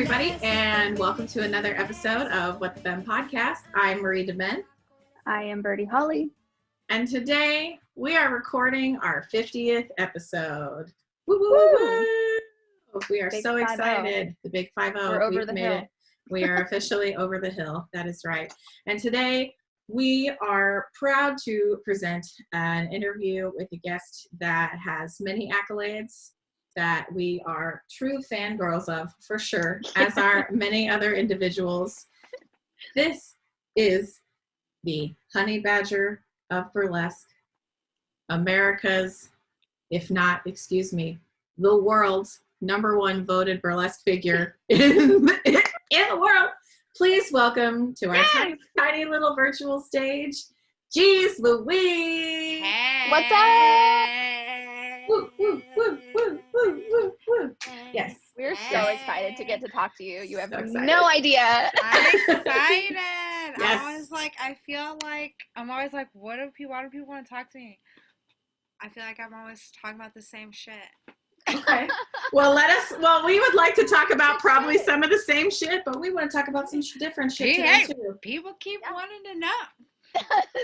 everybody, and welcome to another episode of What the Femme podcast. I'm Marie DeMen. I am Birdie Holly. And today we are recording our 50th episode. Woo, woo, woo, woo. We are Big so 5-0. excited. The big 5-0. We're over the hill. We are officially over the hill. That is right. And today we are proud to present an interview with a guest that has many accolades that we are true fangirls of, for sure, as are many other individuals. This is the honey badger of burlesque, America's, if not, excuse me, the world's #1 voted burlesque figure in the world. Please welcome to our tiny little virtual stage, Jeez Loueez. Hey. What's up? Woo, woo, woo, woo, woo, woo, woo. Yes. We're so excited to get to talk to you. You have So excited. no idea. I'm excited. Yes. I'm always like, why do people want to talk to me? I feel like I'm always talking about the same shit. Okay. Well, we would like to talk about probably some of the same shit, but we want to talk about some different shit today too. People keep wanting to know.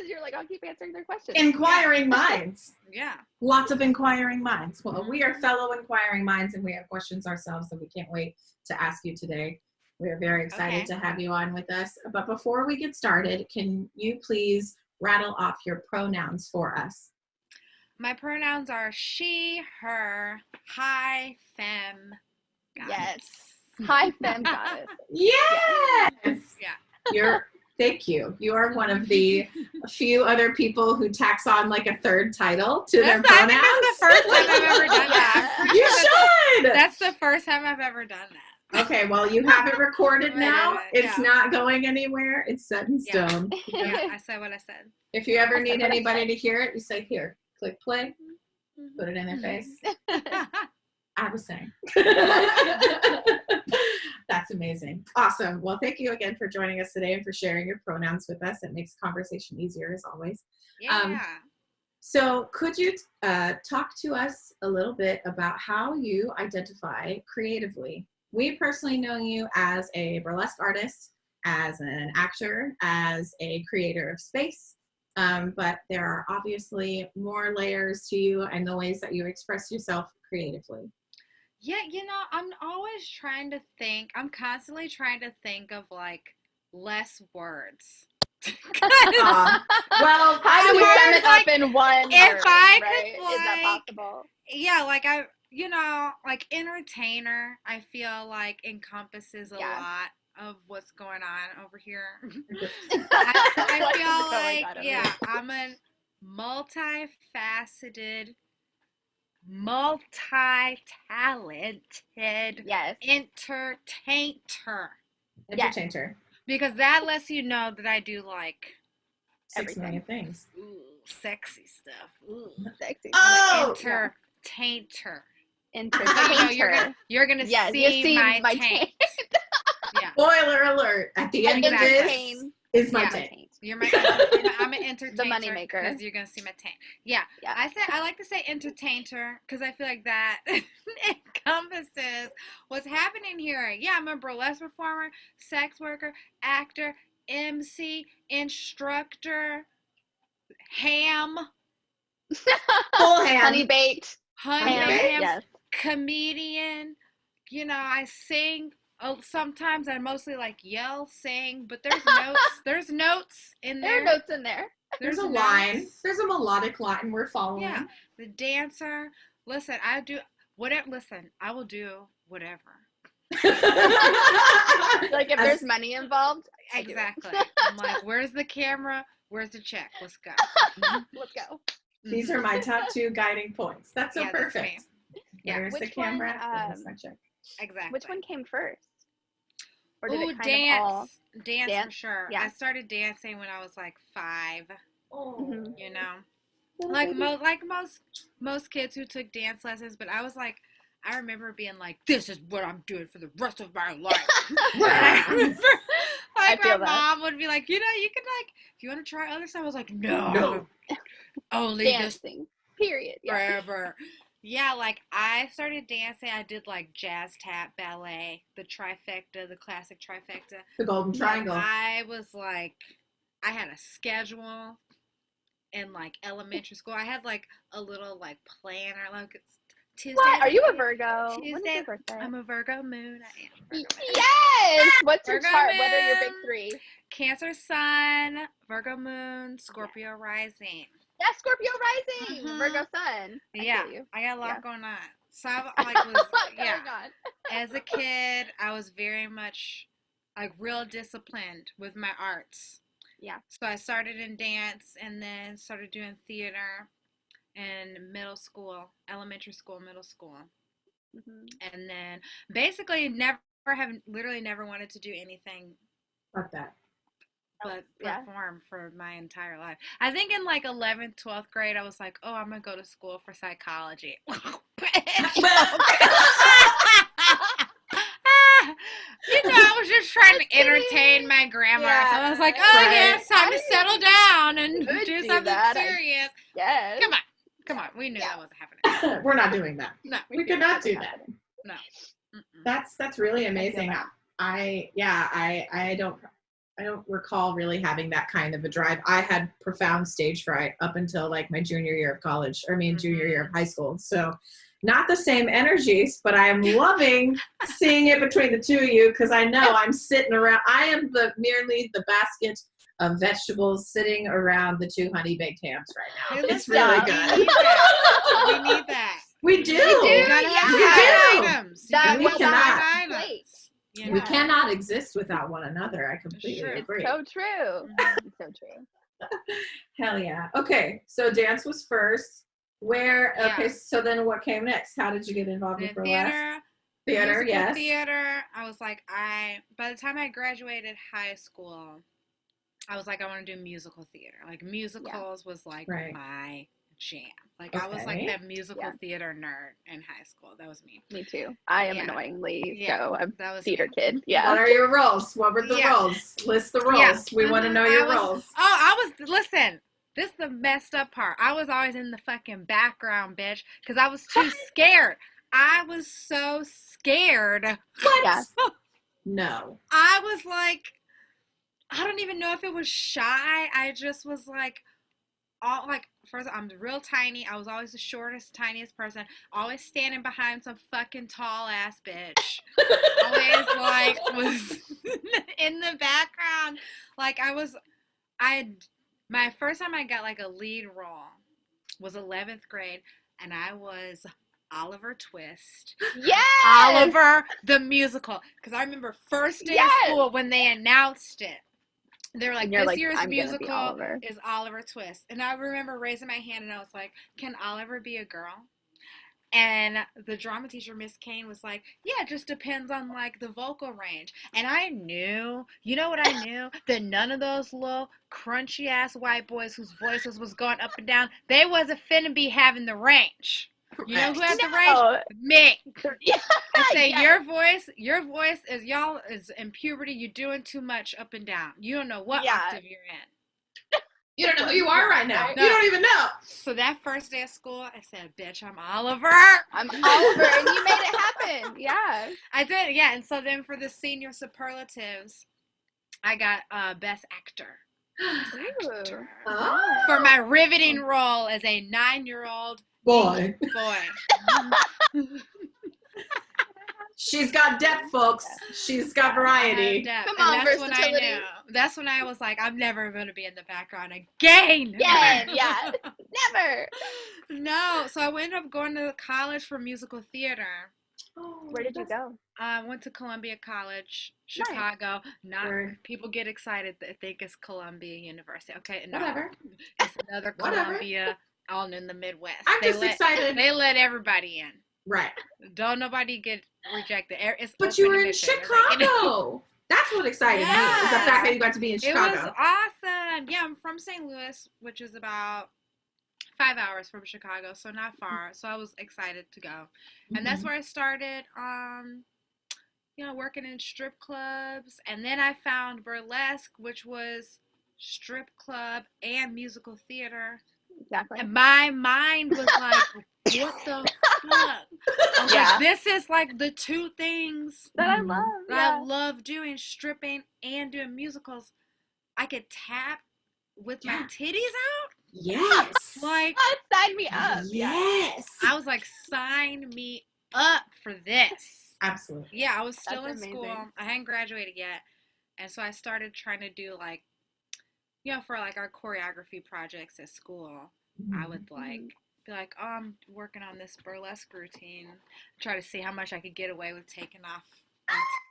You're like, I'll keep answering their questions. Inquiring minds. Yeah. Lots of inquiring minds. Well, we are fellow inquiring minds, and we have questions ourselves that we can't wait to ask you today. We are very excited to have you on with us. But before we get started, can you please rattle off your pronouns for us? My pronouns are she, her, hi, femme, goddess. Yes. Hi, Femme Goddess. Yes! Yeah. Thank you. You are one of the few other people who tacks on like a third title to their pronouns. That's the first time I've ever done that. You should! That's the first time I've ever done that. Okay, well, you have it recorded now. It's Yeah. not going anywhere. It's set in stone. Yeah, I said what I said. If you ever need anybody to hear it, you say, here, click play, put it in their face. I was saying. That's amazing. Awesome. Well, thank you again for joining us today and for sharing your pronouns with us. It makes conversation easier as always. Yeah. So could you talk to us a little bit about how you identify creatively? We personally know you as a burlesque artist, as an actor, as a creator of space, but there are obviously more layers to you and the ways that you express yourself creatively. Yeah, I'm constantly trying to think of like less words. Well, How do we sum it up in one if word, I right? could, Is that like, possible? Yeah, like entertainer, I feel like encompasses a lot of what's going on over here. I feel like, I'm a multifaceted, multi-talented entertainer. Entertainer. Because that lets you know that I do like 6 million things. ooh, sexy stuff. Ooh. Sexy. Oh! Entertainer. Entertainer. You're gonna you see my taint. Yeah. Spoiler alert. At the end of this is my taint. I'm an entertainer. The moneymaker. Because you're gonna see my taint. Yeah. I like to say entertainer because I feel like that encompasses what's happening here. Yeah, I'm a burlesque performer, sex worker, actor, MC, instructor, ham. Full ham. Honey baked. Ham. Yes. Comedian. I sing. Oh, sometimes I mostly like yell, sing, but there's notes. There's notes in there. There are notes in there. There's a line. There's a melodic line we're following. Yeah. The dancer. Listen, I will do whatever. Like if there's money involved. Exactly. I'm like, where's the camera? Where's the check? Let's go. Let's go. These are my top 2 guiding points. That's so perfect. That's me. Yeah. Where's the Which camera? one, Where's my check? Exactly. Which one came first? Or did it kind dance. of all... Dance for sure. Yeah. I started dancing when I was like 5. Oh. Like most kids who took dance lessons, but I was like, I remember being like, this is what I'm doing for the rest of my life. And I remember my mom would be like, you can if you want to try other stuff. I was like, no. Only dancing. Period. Forever. Yeah, like I started dancing. I did like jazz, tap, ballet, the trifecta, the classic trifecta. The Golden Triangle. I was like, I had a schedule in like elementary school. I had like a little like planner, like Tuesday. What? Are you a Virgo? When is Tuesday. your birthday? I'm a Virgo moon. I am. Virgo moon. Yes. What's your Virgo chart? moon. What are your big three? Cancer sun, Virgo moon, Scorpio rising. Yeah, Scorpio rising, Mhm. Virgo sun. Yeah, You. I got a lot Yeah. going on. So I like was yeah. Going on. As a kid, I was very much like real disciplined with my arts. Yeah. So I started in dance and then started doing theater in middle school, elementary school, middle school. Mm-hmm. And then basically literally never wanted to do anything Like that. but Yeah. perform for my entire life. I think in like 11th, 12th grade, I was like, oh, I'm going to go to school for psychology. I was just trying to entertain my grandma. Yeah. So I was like, oh, Right. yeah, it's time to settle down and Could do do something that. serious. Yes. Come on. We knew Yeah. that wasn't happening. We're not doing that. No. We could not do that. No. Mm-mm. That's really amazing. that. I don't recall really having that kind of a drive. I had profound stage fright up until like my junior year of college, junior year of high school. So not the same energies, but I am loving seeing it between the two of you because I know I'm sitting around. I am merely the basket of vegetables sitting around the two honey baked hams right now. Hey, It's listen, really we good. We need that. We do. You gotta have We side do. items. You That gotta we have cannot. side items. Wait. You We know? cannot exist without one another. I completely Sure. agree. So true. Mhm. So true. Hell yeah. Okay, so dance was first. Where? Okay, Yeah. so then what came next? How did you get involved with The burlesque? Theater, musical yes. theater. I was like, by the time I graduated high school, I was like, I want to do musical theater. Like musicals was like Right. my jam. Like I was like Okay. that musical Yeah. theater nerd in high school. That was me. Me too. I am Yeah. annoyingly Yeah. so a That was theater me. kid. What Yeah. are your roles? What were the Yeah. roles? List the roles. Yeah. We want to know Mhm. your I was- roles. Listen, this is the messed up part. I was always in the fucking background, bitch, because I was too scared. I was so scared. What? Yeah. No. I was like, I don't even know if it was shy. I just was like, first, I'm real tiny. I was always the shortest, tiniest person. Always standing behind some fucking tall ass bitch. Always like was in the background. Like my first time I got like a lead role was 11th grade, and I was Oliver Twist. Yes. Oliver the musical. Because I remember first day Yes. of school when they announced it. They were like, And you're this like, year's I'm gonna be musical Oliver. is Oliver Twist. And I remember raising my hand and I was like, can Oliver be a girl? And the drama teacher, Miss Kane, was like, yeah, it just depends on like the vocal range. And I knew, you know what I knew? That none of those little crunchy ass white boys whose voices was going up and down, they wasn't finna be having the range. You know who had the range? No. Me. Yeah. I say Yes. your voice is in puberty. You're doing too much up and down. You don't know what Yeah. octave you're in. You don't know who you are right now. No. You don't even know. So that first day of school, I said, "Bitch, I'm Oliver." I'm Oliver, and you made it happen. Yeah. I did, yeah. And so then for the senior superlatives, I got best actor. Best actor. Oh. For my riveting role as a 9-year-old Boy. boy. She's got depth, folks. She's got variety. Come And on, that's when I versatility. knew. That's when I was like, I'm never going to be in the background again. Yeah. Yeah. Never. No. So I ended up going to college for musical theater. Where did you go? I went to Columbia College, Nice. Chicago. Not Word. people get excited. They think it's Columbia University. Okay, no, Whatever. it's another Whatever. Columbia, all in the Midwest. I'm They just let- excited. They let everybody in. Right. Don't nobody get rejected. It's But you open were in admission. It's like, Chicago. That's what excited me. Is the Yes. fact that you got to be in It Chicago. was awesome. Yeah, I'm from St. Louis, which is about 5 hours from Chicago, so not far. So I was excited to go. And that's Mhm. where I started, working in strip clubs. And then I found Burlesque, which was strip club and musical theater. Exactly. And my mind was like, what the fuck. I was like, this is like the two things that I love. that I love doing, stripping and doing musicals. I could tap with my titties out. Yes. Like, sign me up. Yes. I was like, sign me up for this. Absolutely. Yeah, I was still That's in amazing. school. I hadn't graduated yet. And so I started trying to do like, you know, for like our choreography projects at school, I would like be like, oh, I'm working on this burlesque routine. Try to see how much I could get away with taking off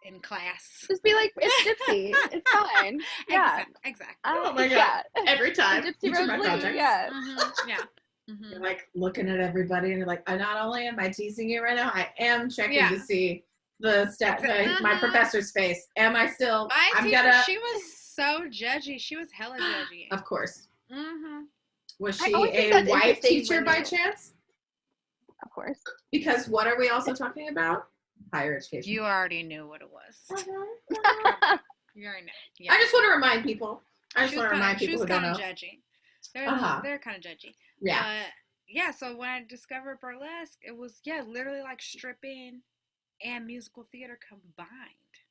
in class. Just be like, it's gypsy. It's fine. Yeah. Exactly. Oh my God. Every time. Gypsy Each of my Rose projects. Blue, yeah. Yeah. Mm-hmm. You're like looking at everybody and you're like, not only am I teasing you right now, I am checking to see the step, my professor's face. Am I still? My teacher, she was so judgy. She was hella judgy. Of course. Mm-hmm. Was she a white teacher by chance? Of course. Because what are we also talking about? Higher education. You already knew what it was. You already know. Yeah. I just want to remind people. She was kind of judgy. They're kind of judgy. Yeah. Yeah. So when I discovered burlesque, it was literally like stripping and musical theater combined.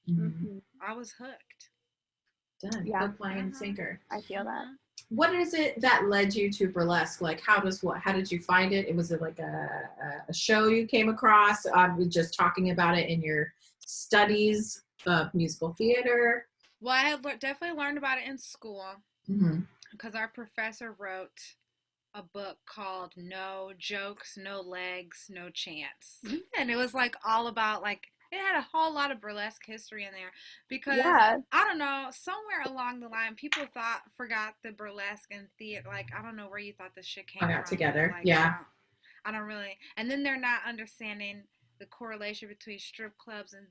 Mm-hmm. I was hooked. Done. Yeah. Hook, line, and sinker. I feel that. What is it that led you to burlesque? Like, how did you find it? Was it like a show you came across? Just talking about it in your studies of musical theater? Well, I had definitely learned about it in school because our professor wrote a book called No Jokes, No Legs, No Chance. And it was like all about like, it had a whole lot of burlesque history in there because I don't know, somewhere along the line, people forgot the burlesque and theater. Like, I don't know where you thought this shit came from. Together. Like, yeah. I don't really. And then they're not understanding the correlation between strip clubs and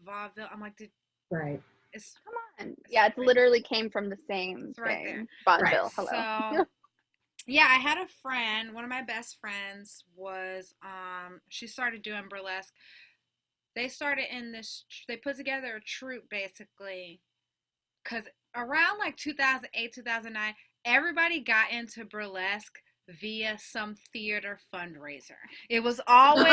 vaudeville. I'm like, right. Come on. Yeah, it literally came from the same thing. Right there. Vaudeville. Hello. So, yeah, I had a friend. One of my best friends was, she started doing burlesque. They started they put together a troupe basically, because around like 2008, 2009, everybody got into burlesque via some theater fundraiser. It was always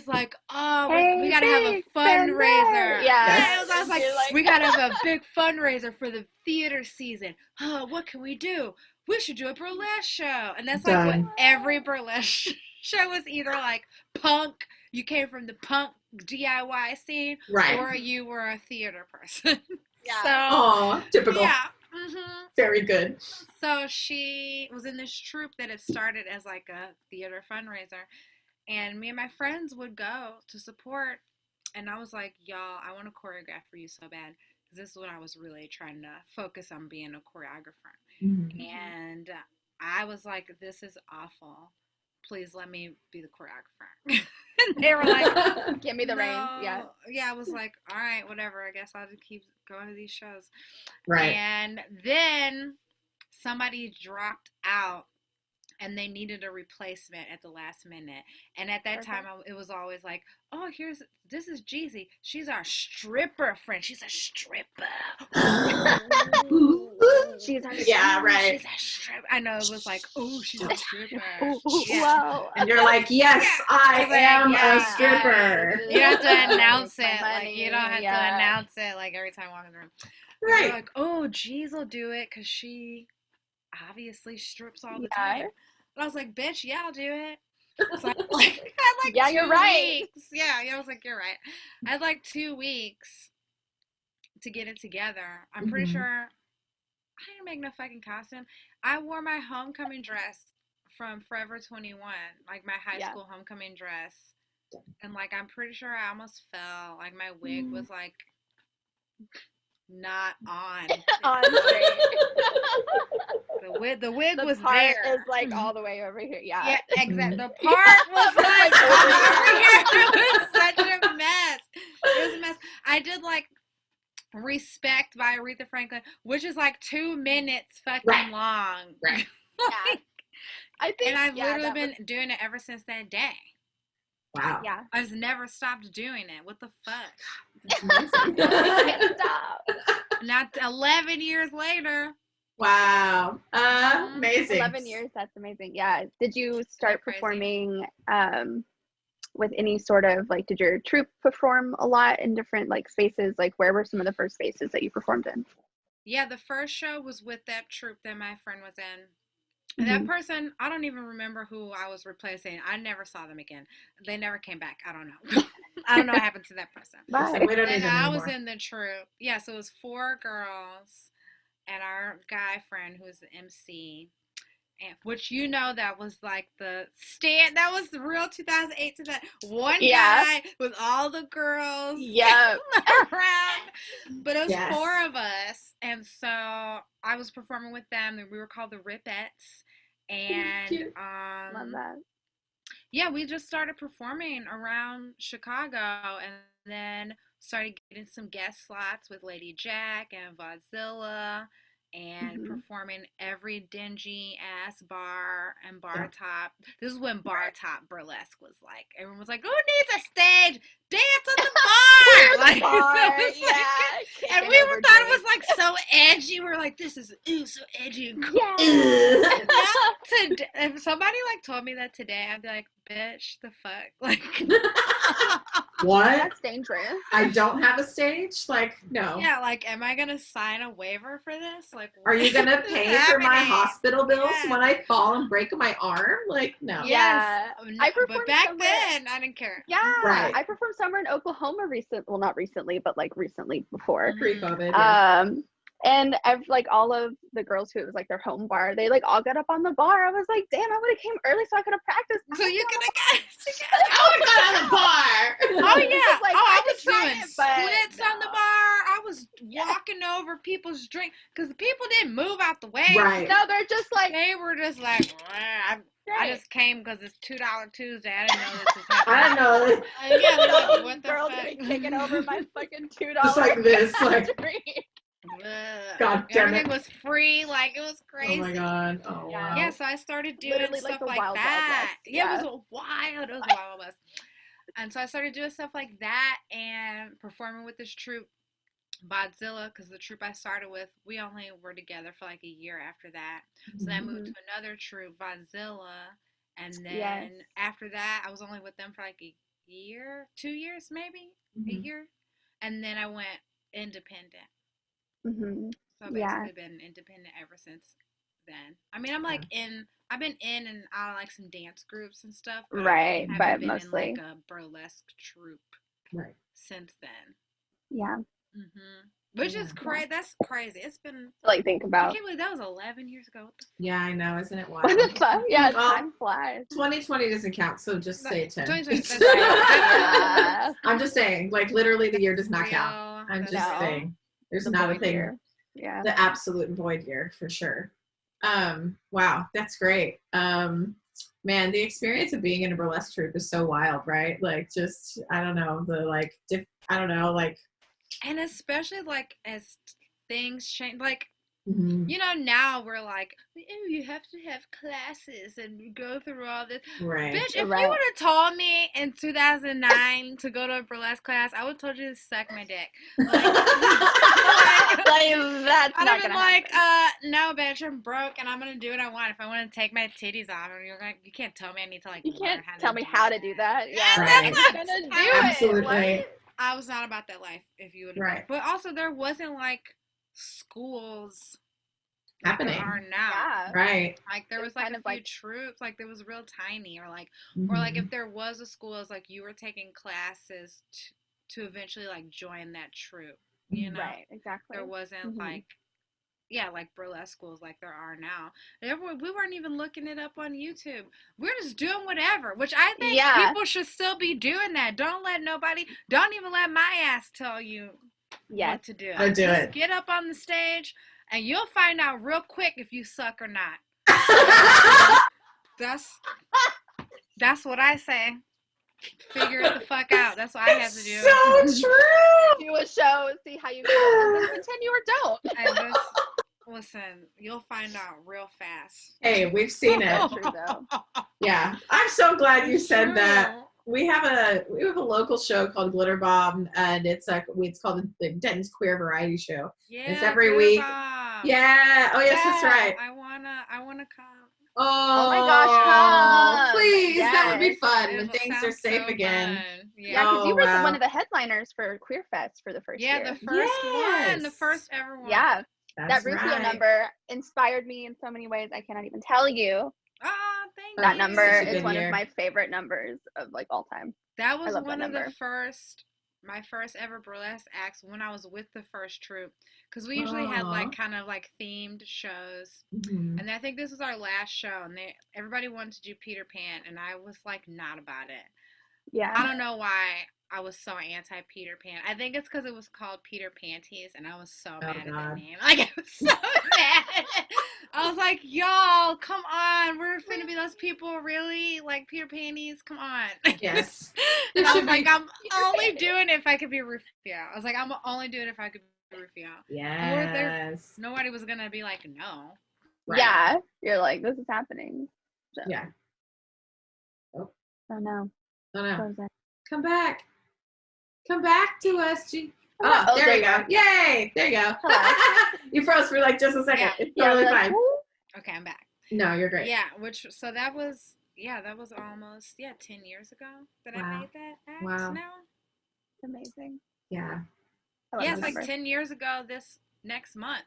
like, oh, we gotta have a fundraiser. Yeah. It was always like, we gotta have a big fundraiser for the theater season. Oh, what can we do? We should do a burlesque show. And that's like what every burlesque show was, either like punk, you came from the punk DIY scene, or you were a theater person. So, typical. Yeah. Very good. So she was in this troupe that had started as like a theater fundraiser, and me and my friends would go to support, and I was like, y'all, I want to choreograph for you so bad, because this is when I was really trying to focus on being a choreographer. And I was like, this is awful. Please let me be the choreographer. And they were like, give me the reins. Yeah. Yeah, I was like, all right, whatever. I guess I'll just keep going to these shows. Right. And then somebody dropped out and they needed a replacement at the last minute. And at that time, it was always like, oh, this is Jeezy. She's our stripper friend. She's a stripper. She's our right. She's a stripper. I know, it was like, oh, she's a stripper. Wow. And you're like, yes, I am a stripper. You have to announce it. Like, you don't have to announce it like every time I walk in the room. Right. You're like, oh, Jeez will do it because she obviously strips all the time. And I was like, bitch, yeah, I'll do it. So I had like yeah, 2 you're right. weeks. Yeah, I was like, you're right. I had like 2 weeks to get it together. I'm pretty sure I didn't make no fucking costume. I wore my homecoming dress from Forever 21, like my high school homecoming dress. And like, I'm pretty sure I almost fell. Like my wig was like not on. The wig was part there. is like all the way over here. Yeah. Yeah, exactly. The part was like over here. It was such a mess. It was a mess. I did like Respect by Aretha Franklin, which is like 2 minutes fucking long. Right. Yeah. I think, and I've literally been doing it ever since that day. Wow. Yeah. I just never stopped doing it. What the fuck? That's amazing. Stop. Now 11 years later, Wow. Amazing. 11 years. That's amazing. Yeah. Did you start Crazy. performing with any sort of like, did your troupe perform a lot in different like spaces? Like, where were some of the first spaces that you performed in? Yeah, the first show was with that troupe that my friend was in. And that person, I don't even remember who I was replacing. I never saw them again. They never came back. I don't know. I don't know what happened to that person. Bye. We don't need And them I anymore. was in the troupe. Yeah, so it was 4 girls and our guy friend who was the MC. And, which that was like that was the real 2008 to that one guy with all the girls around, but it was 4 of us, and so I was performing with them, and we were called the Ripettes, and love that. Yeah, we just started performing around Chicago, and then started getting some guest slots with Lady Jack and Vaudzilla, and performing every dingy ass bar and bar top. This is when bar top burlesque was like, everyone was like, who needs a stage? Dance on the bar! Like, and we thought it was like so edgy. We were like, this is so edgy and cool. If somebody like told me that today, I'd be like, bitch, the fuck? Like, what? That's dangerous. I don't have a stage? Like, no. Yeah, like, am I gonna sign a waiver for this? Like, are you gonna pay for my hospital bills when I fall and break my arm? Like, no. Yeah. But back then, I didn't care. Yeah. Right. I performed somewhere in Oklahoma not recently, but like recently before. Pre-COVID. And like all of the girls who it was like their home bar, they like all got up on the bar. I was like, damn, I would have came early so I could have practiced. So you could have I would have got on the bar. Oh yeah. Like, I was doing splits on the bar. I was walking over people's drink because people didn't move out the way. Right. No, they're just like, they were just like, I just came because it's $2 Tuesday. I didn't know this was happening. I know. Yeah, like, what the girls fuck? taking over my fucking $2. Just like this, like. God damn Everything it. was free, like it was crazy. Oh my god. Oh wow. Yeah, so I started doing Literally stuff like the like Wild that. Wild West. Yeah, it was wild. It was Wild West. And so I started doing stuff like that and performing with this troupe, Vaudzilla, because the troupe I started with, we only were together for like a year after that. So then I moved to another troupe, Vaudzilla, and then after that, I was only with them for like a year, 2 years maybe, a year, and then I went independent. So basically been independent ever since then. I mean, I'm like I've been in and out of like some dance groups and stuff. But right, but been mostly in like a burlesque troupe since then. Yeah. Which is crazy. That's crazy. It's been like think about. I can't believe that was 11 years ago. What the yeah, I know. Isn't it wild? What the fuck? Yeah, well, time flies. 2020 doesn't count, so just say 10. 2020. That's right. I'm just saying, like literally, the year does not Real. count. I'm just saying, there's The not a void thing. year. Yeah. The absolute void year for sure. Wow, that's great. Man, the experience of being in a burlesque troupe is so wild, right? Like, just I don't know and especially like as things change, like you know, now we're like, oh, you have to have classes and go through all this. Right. Bitch, if you would have told me in 2009 to go to a burlesque class, I would have told you to suck my dick. Like, that's I'd not have been gonna like, happen. no, bitch, I'm broke and I'm gonna do what I want. If I want to take my titties off, and you're like, you can't tell me I need to like. You can't learn tell me how to do that. Yeah, Right. I'm gonna do Absolutely. it. I was not about that life. If you would, right. But also, there wasn't like schools happening like there are now. Yeah. Right. Like there was like a few troops, like there was real tiny, or like or like if there was a school, it's like you were taking classes to eventually like join that troop. You know, right? Exactly. There wasn't like like burlesque schools like there are now. We weren't even looking it up on YouTube. We're just doing whatever, which I think people should still be doing that. Don't even let my ass tell you what to do. Just do it. Get up on the stage and you'll find out real quick if you suck or not. That's what I say. Figure it the fuck out. That's what I have to do. So true. Do a show, see how you go, and then continue or don't. And just listen, you'll find out real fast. Hey, we've seen it. True, though. Yeah, I'm so glad you said that. we have a local show called Glitter Bomb, and it's called the Denton's Queer Variety Show. Yeah, It's every Glitter week. Bomb. Yeah. Oh yes, that's right. I wanna come. Oh my gosh, come. please, that would be Yes. fun It when things are sounds safe so again. fun. Yeah, because you Oh, were wow. one of the headliners for Queer Fest for the first year. Yeah, the first one, the Yes. first ever one. Yeah, That's that Rufio right. number inspired me in so many ways I cannot even tell you. Oh, thank That you. number such a is good one year. of my favorite numbers of like all time. That was love one that of the number. my first ever burlesque acts when I was with the first troupe, because we usually had like Aw. kind of like themed shows, Mhm. and I think this was our last show, and everybody wanted to do Peter Pan, and I was like not about it. Yeah. I don't know why I was so anti Peter Pan. I think it's because it was called Peter Panties, and I was so mad at that God. name. Like I was so mad. I was like, y'all, come on, we're finna be those people, really? Like Peter Panties, come on. Yes. And It I was should like, be- I'm only doing it if I could be Rufio. I was like, I'm only doing it if I could be Rufio. Yes. Nobody was gonna be like, no. Right. Yeah. You're like, this is happening. So, Yeah. oh no. Oh no. Frozen. Come back. Come back to us, G. Oh, Oh, there you there go. Yay! There you go. Hello. You froze for like just a second. Yeah. It's Yeah, totally we're like, fine. "Woo." Okay, I'm back. No, you're great. Yeah, so that was almost 10 years ago that I Wow. made that act Wow. now. Amazing. Yeah. I love Yeah, that it's like number. 10 years ago this next month.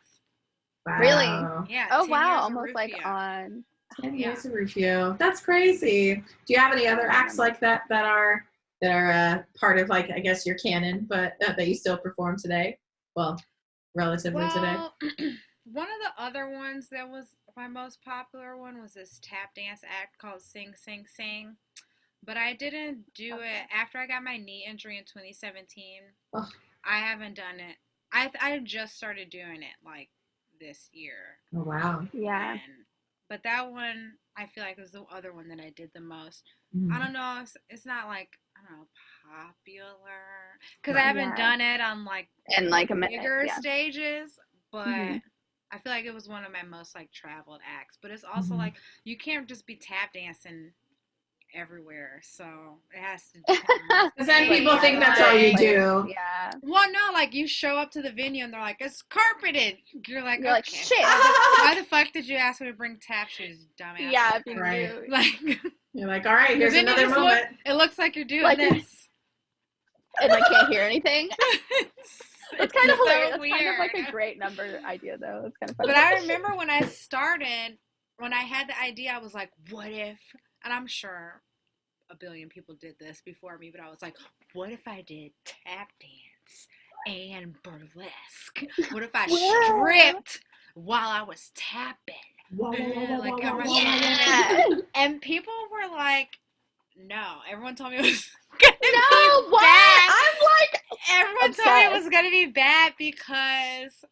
Wow. Really? Yeah. Oh 10 wow, years of almost like Rufio. on 10 Yeah. years of Rufio. That's crazy. Do you have any other acts like that that are part of, like, I guess your canon, but that you still perform today? Well, relatively today. Well, one of the other ones that was my most popular one was this tap dance act called Sing Sing Sing. But I didn't do it after I got my knee injury in 2017. Oh. I haven't done it. I just started doing it like this year. Oh, wow. yeah. But that one, I feel like was the other one that I did the most. Mhm. I don't know. It's not like, I don't know, popular. Because Right. I haven't Yeah. done it on like In like a minute. bigger Yeah. stages. But Mhm. I feel like it was one of my most like traveled acts. But it's also Mhm. like, you can't just be tap dancing everywhere. So it has to Because then Like, people yeah, think that's all you like, do. Yeah. Well, no, like you show up to the venue and they're like, it's carpeted. You're like, You're like, okay. shit. Why the fuck did you ask me to bring tap shoes, dumbass? Yeah, if you Right. knew. Like, You're like, all right, here's then it another just moment. it looks like you're doing Like- this. And I can't hear anything. It's kind of so hilarious. That's weird. kind of like a great number idea, though. It's kind of funny. But I remember when I started, when I had the idea, I was like, what if, and I'm sure a billion people did this before me, but I was like, what if I did tap dance and burlesque? What if I stripped while I was tapping? Like, Yeah. And people were like, no. Everyone told me it was gonna No, be what? bad. I'm like, Everyone told me it obsessed. was gonna be bad because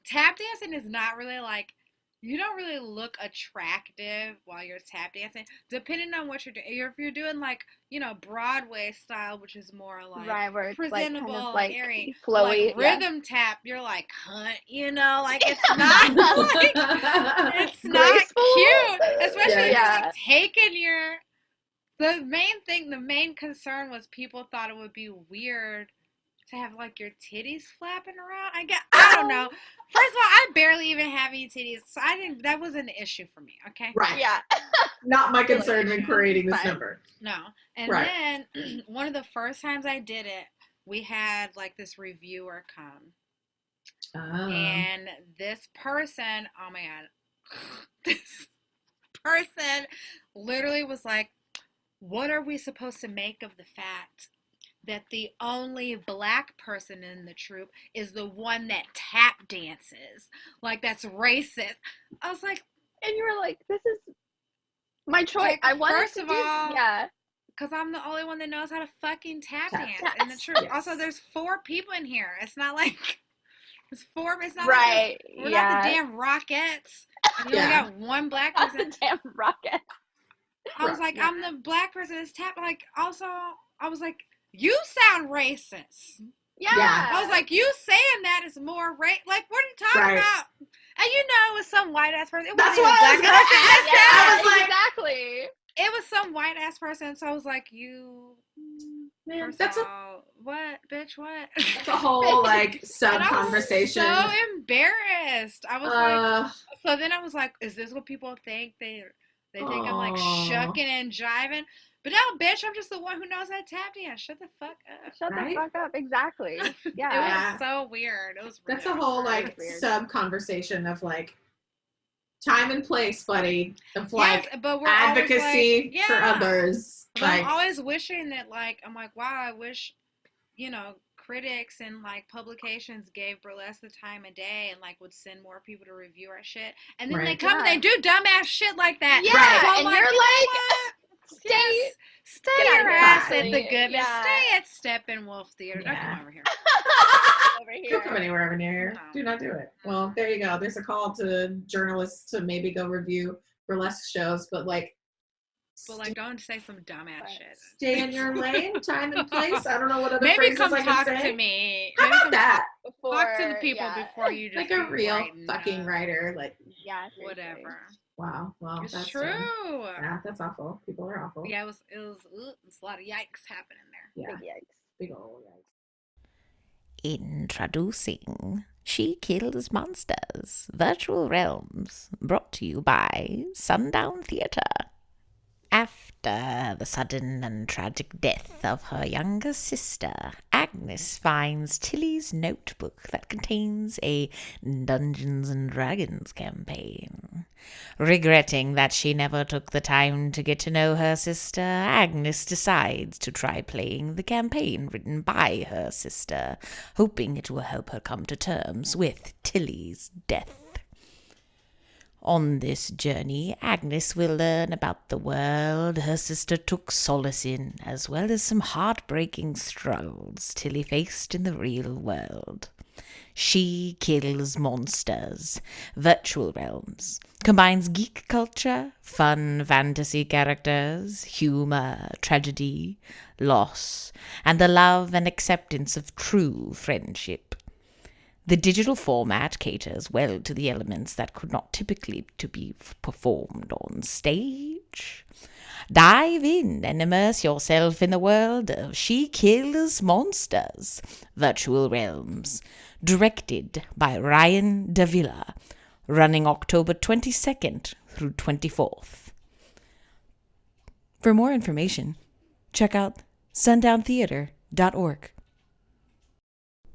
tap dancing is not really like, you don't really look attractive while you're tap dancing, depending on what you're doing. If you're doing like, you know, Broadway style, which is more like right, where it's like kind presentable, of like airy, flowy. like rhythm tap, you're like, hunt, you know, like it's not like, it's not Graceful? cute, especially Yeah. if you're like taking your. The main concern was people thought it would be weird to have like your titties flapping around. I don't know. First of all, I barely even have any titties, so that wasn't an issue for me. Okay. Right. Yeah. Not my concern when creating this Fine. number. No. And Right. then one of the first times I did it, we had like this reviewer come. And this person, oh my God, this person literally was like, what are we supposed to make of the fact that the only black person in the troupe is the one that tap dances? Like, that's racist. I was like, And you were like, this is my choice. Like, I wanted first to of do, all, yeah. because I'm the only one that knows how to fucking tap Tap dance dance. in the troupe. Yes. Also, there's 4 people in here. It's not like, it's not Right. like we're yeah. not the damn Rockettes. And you Yeah. only got one black Not person. the damn rocket. I was like, I'm the black person that's tapping. Like, also, I was like, you sound racist. Yeah. Yeah. I was like, you saying that is more like, what are you talking Right. about? And you know, it was some white ass person. It That's wasn't even what I a was black gonna person ask. that I said was it. like- exactly. It was some white ass person, so I was like, Man, first that's of all, what, bitch, what? that's a whole like sub And I was conversation. so embarrassed. I was like, so then I was like, is this what people think? They think I'm like shucking and jiving. But no, bitch, I'm just the one who knows how to tap dance. Shut the fuck up. Shut the fuck up. Exactly. Yeah. It was so weird. It was really That's a whole like sub conversation of like time and place, buddy. Of like but we're advocacy like, for others. But like, I'm always wishing that like I'm like, wow, I wish, you know, critics and like publications gave Burlesque the time of day and like would send more people to review our shit. And then they come and they do dumbass shit like that. Yeah. So and like, you're like, stay your ass at the Goodman. Stay at Steppenwolf Theater. Don't come over here. Don't come anywhere near here. No. Do not do it. Well, there you go. There's a call to journalists to maybe go review burlesque shows, but don't say some dumbass shit. Stay in your lane, time and place. I don't know what other maybe phrases come I can talk say. To me. How about that? Talk to the people before you just like a real fucking writer. Like whatever. Wow. Well, it's that's true. Yeah, that's awful. People are awful. Yeah, it was a lot of yikes happening there. Yeah. Big yikes. Big old yikes. Introducing She Kills Monsters, Virtual Realms, brought to you by Sundown Theatre. After the sudden and tragic death of her younger sister, Agnes finds Tilly's notebook that contains a Dungeons and Dragons campaign. Regretting that she never took the time to get to know her sister, Agnes decides to try playing the campaign written by her sister, hoping it will help her come to terms with Tilly's death. On this journey, Agnes will learn about the world her sister took solace in, as well as some heartbreaking struggles Tilly faced in the real world. She Kills Monsters, Virtual Realms, combines geek culture, fun fantasy characters, humor, tragedy, loss, and the love and acceptance of true friendship. The digital format caters well to the elements that could not typically to be performed on stage. Dive in and immerse yourself in the world of She Kills Monsters, Virtual Realms, directed by Ryan Davila, running October 22nd through 24th. For more information, check out sundowntheater.org.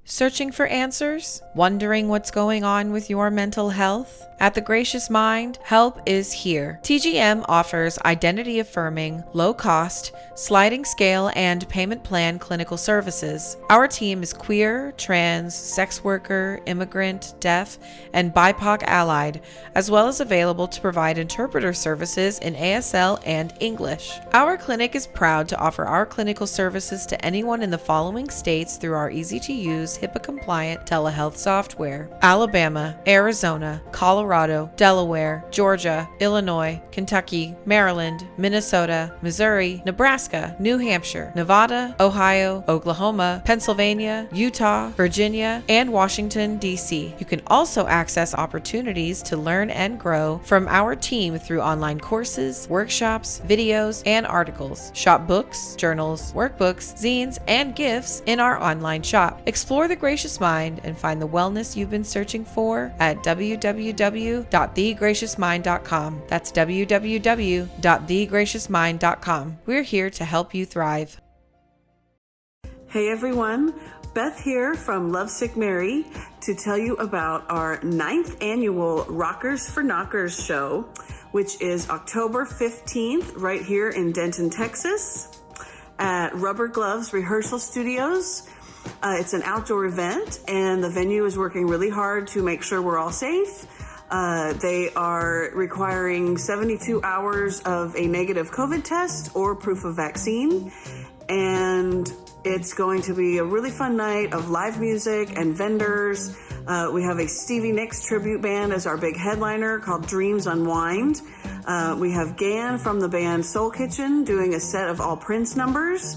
Searching for answers? Wondering what's going on with your mental health? At The Gracious Mind, help is here. TGM offers identity-affirming, low-cost, sliding scale, and payment plan clinical services. Our team is queer, trans, sex worker, immigrant, deaf, and BIPOC allied, as well as available to provide interpreter services in ASL and English. Our clinic is proud to offer our clinical services to anyone in the following states through our easy-to-use, HIPAA-compliant telehealth software: Alabama, Arizona, Colorado, Delaware, Georgia, Illinois, Kentucky, Maryland, Minnesota, Missouri, Nebraska, New Hampshire, Nevada, Ohio, Oklahoma, Pennsylvania, Utah, Virginia, and Washington, D.C. You can also access opportunities to learn and grow from our team through online courses, workshops, videos, and articles. Shop books, journals, workbooks, zines, and gifts in our online shop. Explore the Gracious Mind and find the wellness you've been searching for at www.thegraciousmind.com. That's www.thegraciousmind.com. We're here to help you thrive. Hey everyone, Beth here from Lovesick Mary to tell you about our 9th annual Rockers for Knockers show, which is October 15th right here in Denton, Texas at Rubber Gloves Rehearsal Studios. It's an outdoor event, and the venue is working really hard to make sure we're all safe. They are requiring 72 hours of a negative COVID test or proof of vaccine, and it's going to be a really fun night of live music and vendors. We have a Stevie Nicks tribute band as our big headliner called Dreams Unwind. We have Gan from the band Soul Kitchen doing a set of all Prince numbers.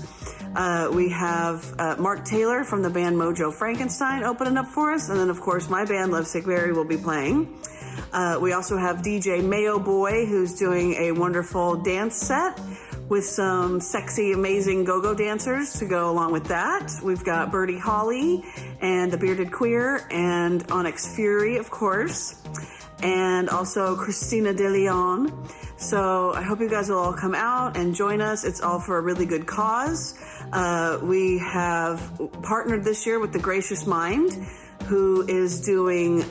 We have Mark Taylor from the band Mojo Frankenstein opening up for us. And then, of course, my band Lovesick Mary will be playing. We also have DJ Mayo Boy, who's doing a wonderful dance set with some sexy, amazing go-go dancers to go along with that. We've got Birdie Holly and the Bearded Queer and Onyx Fury, of course, and also Christina De Leon. So I hope you guys will all come out and join us. It's all for a really good cause. We have partnered this year with The Gracious Mind, who is doing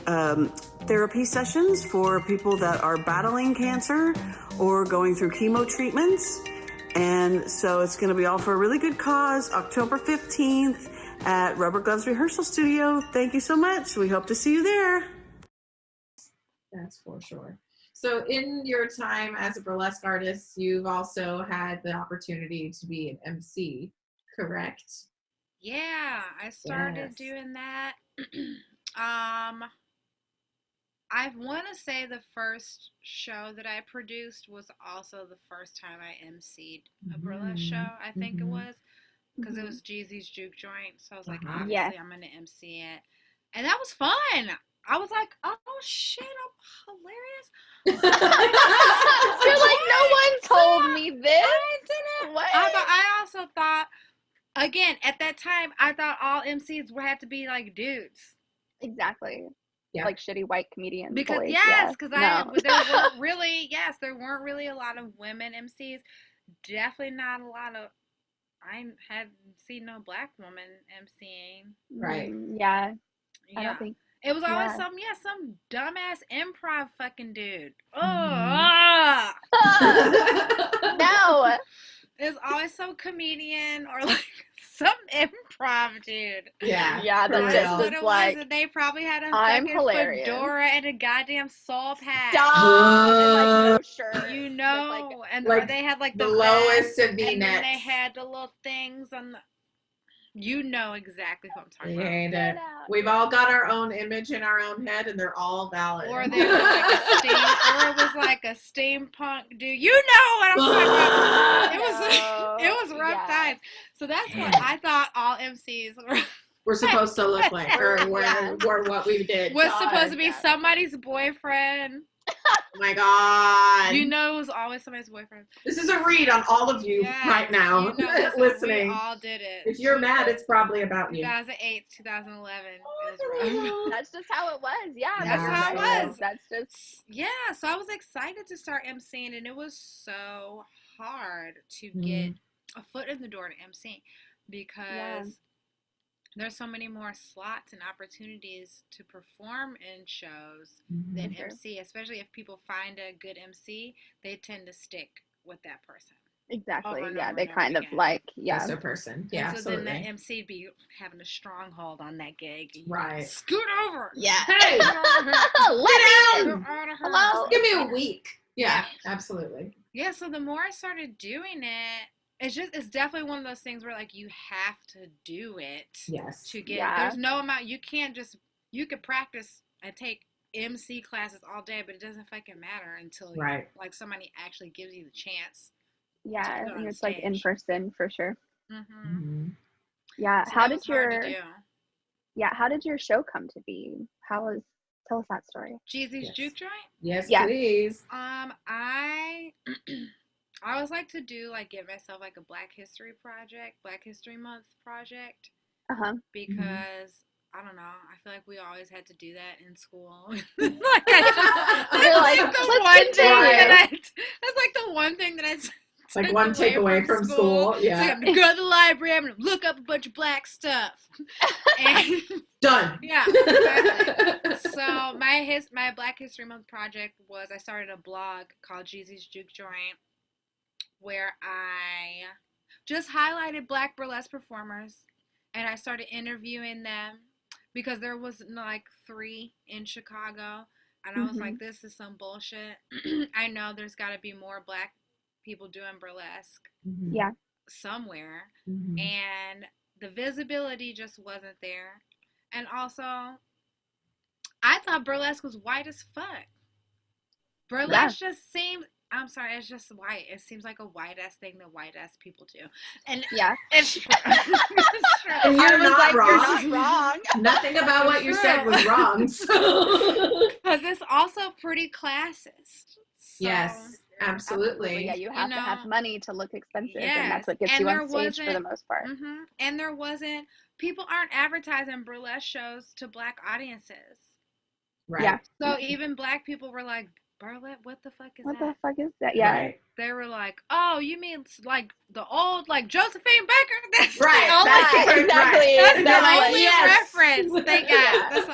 therapy sessions for people that are battling cancer or going through chemo treatments. And so it's going to be all for a really good cause, October 15th at Rubber Gloves Rehearsal Studio. Thank you so much. We hope to see you there. That's for sure. So in your time as a burlesque artist, you've also had the opportunity to be an MC, correct? Yeah, I started doing that. I want to say the first show that I produced was also the first time I MC'd a burlesque show, I think it was, because it was Jeezy's Juke Joint. So I was like, obviously I'm going to MC it. And that was fun. I was like, oh shit, I'm hilarious. You're like, no one told me this. I didn't. What? I also thought, again, at that time, I thought all MCs would have to be like dudes. Exactly. Yeah. Like shitty white comedians. Because boys. because No. there weren't really a lot of women MCs. Definitely not a lot of. I hadn't seen no black woman MCing. Right. Yeah. Yeah. I don't think. It was always some dumbass improv fucking dude. Oh, No. It's always some comedian or like some improv dude. Yeah. Yeah, for that real. just What is it like, was, and they probably had a I'm fucking hilarious. fedora and a goddamn soul patch. Stop. And like no shirt. You with, know, like, and like or they had like the vest, lowest of and then V-necks. they had the little things on the. You know exactly what I'm talking about. And, Get out. we've all got our own image in our own head, and they're all valid. Or they were like it was like a steampunk dude. You know what I'm talking about. It was rough times. So that's what I thought all MCs we're supposed to look like, or were what we did. was supposed to be somebody's boyfriend. Oh my God. You know, it was always somebody's boyfriend. This is a read on all of you right now You know, listening. We all did it. If you're mad, it's probably about you. 2008, 2011. That's just how it was. Yeah. That's how it was. That's just. Yeah, so I was excited to start MCing, and it was so hard to get a foot in the door to MC because there's so many more slots and opportunities to perform in shows than MC, especially if people find a good MC, they tend to stick with that person. Exactly. Over Yeah. and they over kind of again. like, That's their person. Yeah, and so absolutely. then the MC be having a stronghold on that gig. Right. Scoot over. Yeah. Hey, Let get me in. Out of her. Hello? give me a week. Yeah, absolutely. Yeah, so the more I started doing it, it's definitely one of those things where like you have to do it Yes. to get Yeah. there's no amount you could practice and take MC classes all day, but it doesn't fucking matter until like somebody actually gives you the chance. Yeah. to go And on it's like in stage. person for sure. Mm-hmm. Yeah. So How that did was hard to do. how did your show come to be? Tell us that story. Jeezy's Yes. Juke Joint? Yes, Yeah. please. I always like to give myself like a Black History Month project because I don't know, I feel like we always had to do that in school. That's like the one thing that I Like one takeaway from school. Yeah. So I'm gonna go to the library, I'm gonna look up a bunch of black stuff. And done. Yeah, exactly. So my Black History Month project was I started a blog called Jeezy's Juke Joint where I just highlighted Black burlesque performers and I started interviewing them because there was like 3 in Chicago and I was like, this is some bullshit. I know there's got to be more Black people doing burlesque somewhere and the visibility just wasn't there. And also I thought burlesque was white as fuck. Burlesque just seemed I'm sorry, it's just white. It seems like a white ass thing that white ass people do. And Yeah. it's true. And you're not wrong. You're not wrong. Nothing about what you said was wrong. So. Because it's also pretty classist. So, Yes, absolutely. Yeah, you have to have money to look expensive, and that's what gets and you there on stage for the wasn't- most part. And there wasn't, people aren't advertising burlesque shows to black audiences. Right. Yeah. So even black people were like, burlesque, what the fuck is What that? the fuck is that? Yeah. Right. They were like, oh, you mean like the old, like Josephine Baker? That's Right, the only, that's exactly. that's They're the like, only yes. reference they got. Yeah. That's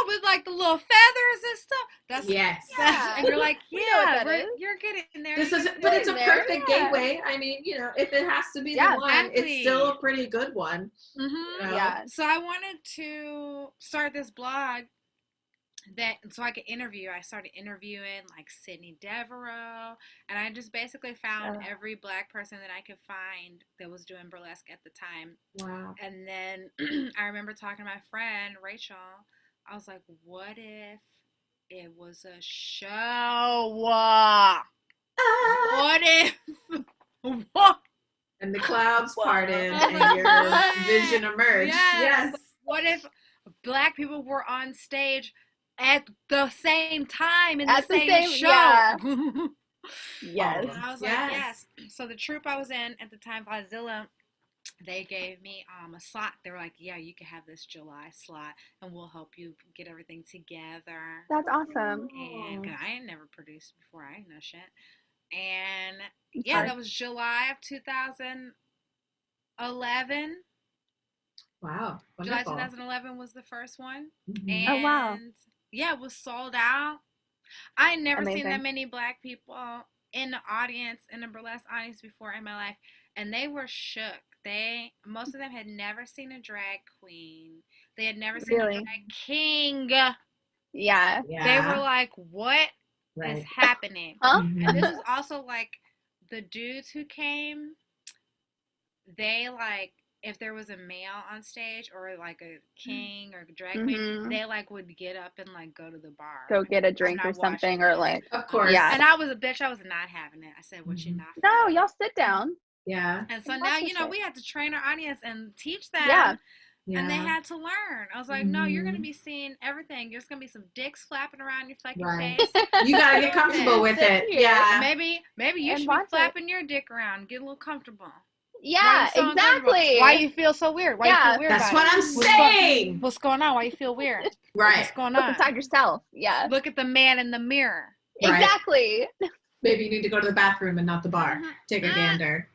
with like the little feathers and stuff. That's Yes. And you're like, We know what yeah, that is. you're getting there. This is, You're but it's a getting there. perfect Yeah. gateway. I mean, if it has to be Yeah, the one, exactly. it's still a pretty good one. Mhm. You know? Yeah. So I wanted to start this blog so I could interview. I started interviewing like Sydney Devereaux, and I just basically found every black person that I could find that was doing burlesque at the time. Wow. And then I remember talking to my friend Rachel. I was like, what if it was a show? What if? What? And the clouds parted and your vision emerged. Yes. What if black people were on stage at the same time in At the the same same- show? yeah. Yes. And I was like, yes. So the troupe I was in at the time, Vazilla, they gave me a slot. They were like, yeah, you can have this July slot, and we'll help you get everything together. That's awesome. And 'cause I had never produced before, I didn't know shit. And yeah, that was July of 2011. Wow. July Wonderful. 2011 was the first one. Mhm. And Oh, wow. yeah, it was sold out. I had never seen Amazing. that many black people in the audience, in the burlesque audience before in my life. And they were shook. Most of them had never seen a drag queen. They had never seen Really? a drag king. Yeah. They were like, what is Right. happening? Huh? Mhm. And this is also like the dudes who came, they like, if there was a male on stage or like a king or a drag queen, Mhm. they like would get up and like go to the bar. Go Like, get a I'm drink not or watching something, or this. like, Of course. Yeah. And I was a bitch. I was not having it. I said, what you Mhm. not for? no, y'all sit down. Yeah. And so and now, watch this shit. we had to train our audience and teach them. Yeah. Yeah. And they had to learn. I was like, no, you're going to Mhm. be seeing everything. There's going to be some dicks flapping around your fucking Right. face. You gotta get comfortable with it. Sit here. Yeah. Maybe you And should watch be it. flapping your dick around. Get a little comfortable. Yeah, Why you so uncomfortable? exactly. Why you feel so weird? Why you Yeah. feel weird That's about what it? I'm saying. What's going on? Why you feel weird? What's Right. going Look on? inside yourself. Yeah. Look at the man in the mirror. Right. Exactly. Maybe you need to go to the bathroom and not the bar. Mhm. Take a gander.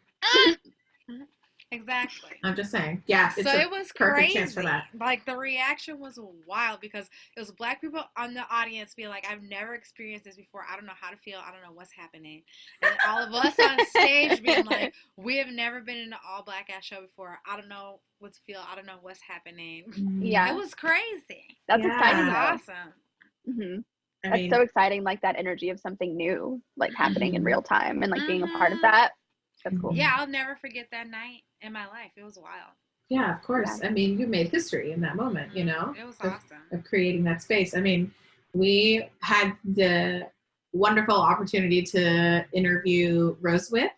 Exactly. I'm just saying. Yeah. It's So a it was perfect crazy. chance for that. Like the reaction was wild because it was black people on the audience being like, I've never experienced this before. I don't know how to feel. I don't know what's happening. And all of us on stage being like, we have never been in an all black ass show before. I don't know what to feel. I don't know what's happening. Yeah. It was crazy. That's Yeah. It exciting. was though. awesome. hmm I That's mean, so exciting, like that energy of something new, like happening in Mhm. real time, and like being a part of Mhm. that. That's cool. Yeah, I'll never forget that night in my life. It was wild. yeah, of course. I mean, you made history in that moment, you know, It was of, awesome. of creating that space. I mean, we had the wonderful opportunity to interview Rose Whip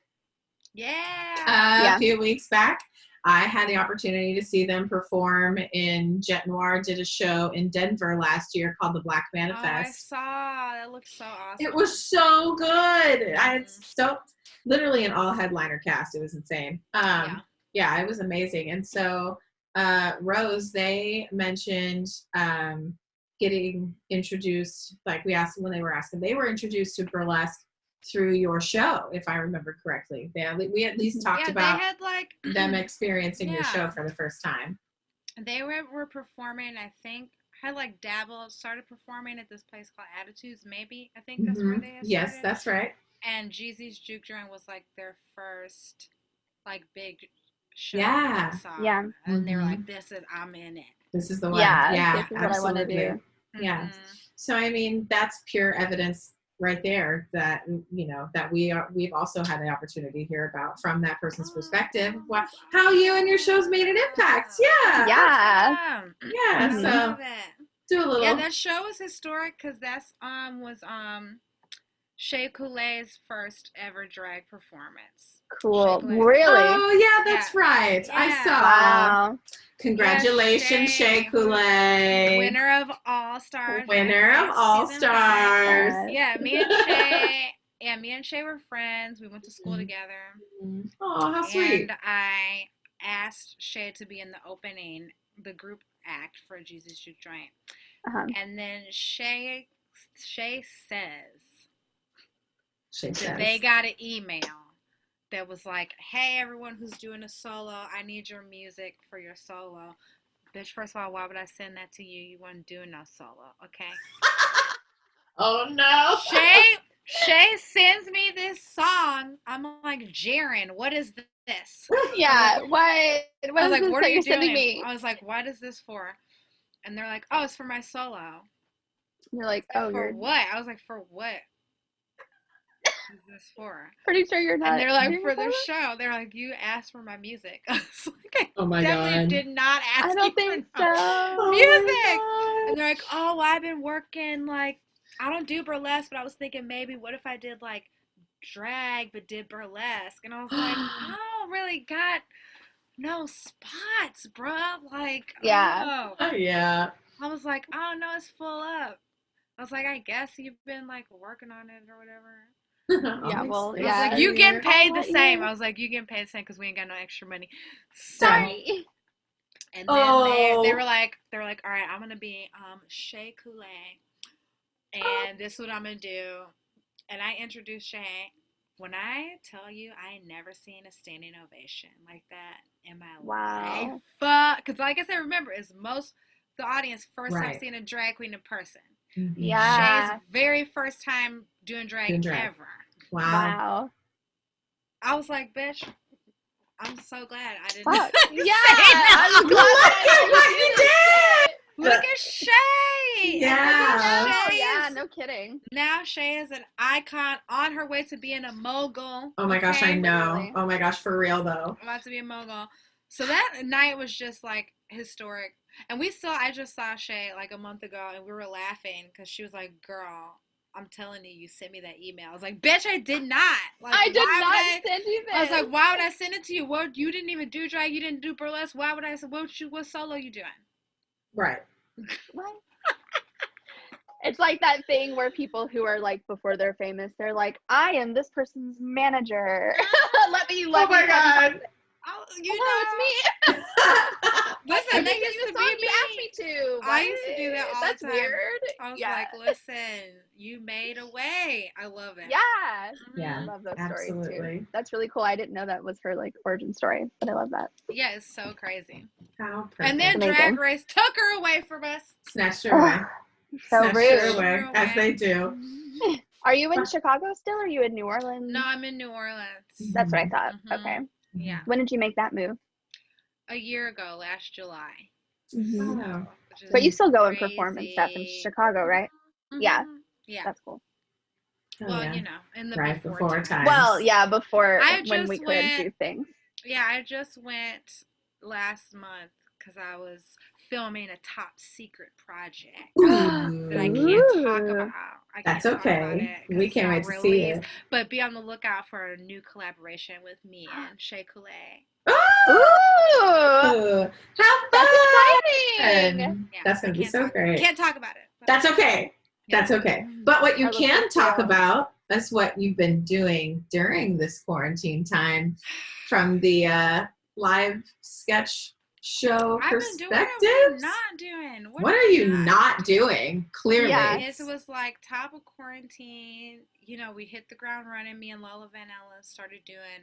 Yeah. a few weeks back. I had the opportunity to see them perform in Jet Noir, did a show in Denver last year called The Black Oh, I Manifest. saw. That looked so awesome. It was so good. I had so literally an all headliner cast. It was insane. Yeah, it was amazing. And so Rose, they mentioned getting introduced, like we asked them when they were asking, they were introduced to burlesque through your show, if I remember correctly. We at least talked about they had like them experiencing your Yeah. show for the first time. they were performing. I think had like started performing at this place called Attitudes. Maybe I think that's where Mhm. they had Yes, started. that's right. And Jeezy's Juke Joint was like their first like big show. Yeah. I saw. Yeah. And they were Mhm. like, I'm in it. This is the one. Yeah, Yeah, this is what I wanna absolutely. do. Yeah. Mhm. So I mean, that's pure evidence right there that that we've also had the opportunity to hear about from that person's perspective. How you and your shows made an impact. Yeah. Yeah. Awesome. Yeah. Mhm. So Love it. do a little. Yeah, that show was historic because that's was Shea Coulee's first ever drag performance. Cool. Shea Coulee. Really? Oh, yeah, that's right. I Yeah. saw. Wow. Congratulations, Shea Shay. Coulee. Winner of All Stars. Winner of All Season 5. Stars. Yeah, me and Shay were friends. We went to school together. Oh, how sweet. And I asked Shay to be in the opening, the group act for Jesus Juke Joint. Uh-huh. And then Shay says She that says. they got an email that was like, hey, everyone who's doing a solo, I need your music for your solo. Bitch, first of all, why would I send that to you? You weren't doing no solo, okay? Oh, no. Shay sends me this song. I'm like, Jaren, what is this? Yeah. What What I was is like, this what that are you're you sending doing? me? I was like, what is this for? And they're like, oh, it's for my solo. You're like, oh, For you're what? I was like, for what is this for? pretty sure you're not. And they're like, doing for a their solo? show. They're like, you asked for my music. I was like, Oh, I my definitely God. did not ask I you don't for think no so. music. And they're like, oh, well, I've been working, like, I don't do burlesque, but I was thinking maybe what if I did, like, drag but did burlesque? And I was like, I don't really got no spots, bruh. Like, Yeah. oh. Oh, yeah. I was like, oh, no, it's full up. I was like, I guess you've been, like, working on it or whatever. Yeah, well, I was yeah. like, you getting paid the I'll let same. you- I was like, you getting paid the same because we ain't got no extra money. Sorry. And then they were like, all right, I'm gonna be Shea Coulee, and this is what I'm gonna do. And I introduced Shay. When I tell you, I ain't never seen a standing ovation like that in my Wow. life. Because like I said, remember, it's the audience first time Right. seeing a drag queen in person. Yeah. Shay's very first time doing drag ever. Wow. Wow. I was like, bitch, I'm so glad I didn't. Fuck. say Yeah. no. I'm glad Look at what you did. Look at Shay. Yeah. Oh, Shay yeah, is- no kidding. Now Shay is an icon on her way to being a mogul. Oh, my gosh, I okay? know. Literally. Oh, my gosh, for real, though. About to be a mogul. So that night was just like historic. And I just saw Shay like a month ago and we were laughing because she was like, girl, I'm telling you, you sent me that email. I was like, bitch, I did not. Like, I did why not would send you this. I was like, why would I send it to you? What, you didn't even do drag. You didn't do burlesque. Why would I say, what solo you doing? Right. What? It's like that thing where people who are like before they're famous, they're like, I am this person's manager. let me. Oh, my God. Oh, Hello, it's me. Listen, that I used the to song be you me. asked me to. I used to do that all That's the time. weird. I was Yeah. like, listen, you made a way. I love it. Yeah. Yeah. I love those stories Absolutely. too. That's really cool. I didn't know that was her like origin story, but I love that. Yeah, it's so crazy. How perfect. And then Amazing. Drag Race took her away from us. Snatched her away. So Snatched her rude. away, as they do. Are you in Chicago still, or are you in New Orleans? No, I'm in New Orleans. That's what I thought. Mhm. Okay. Yeah. When did you make that move? A year ago, last July. Oh. which is But you still go and perform and stuff in crazy. Chicago, right? Yeah. Mhm. Yeah. That's cool. Oh, Well, yeah. you know, in the Right before, before time. time. Well, yeah, before I when we just couldn't went- do things. Yeah, I just went last month because I was filming a top secret project that I can't talk Ooh. about. I That's can't talk about okay. it 'cause We it's can't not wait to see released. it. But be on the lookout for a new collaboration with me and Shea Coulee. Ooh, Ooh, how that's fun! exciting. Yeah, That's I gonna be can't so talk- great. Can't talk about it. but- That's okay. Yeah. That's okay. But what you I look can forward talk to it. about is what you've been doing during this quarantine time from the live sketch show I've been doing it. What I'm perspectives. not doing. What are you not doing? Clearly. Yeah. Yes, it was like top of quarantine. You know, we hit the ground running. Me and Lola Van Ellis started doing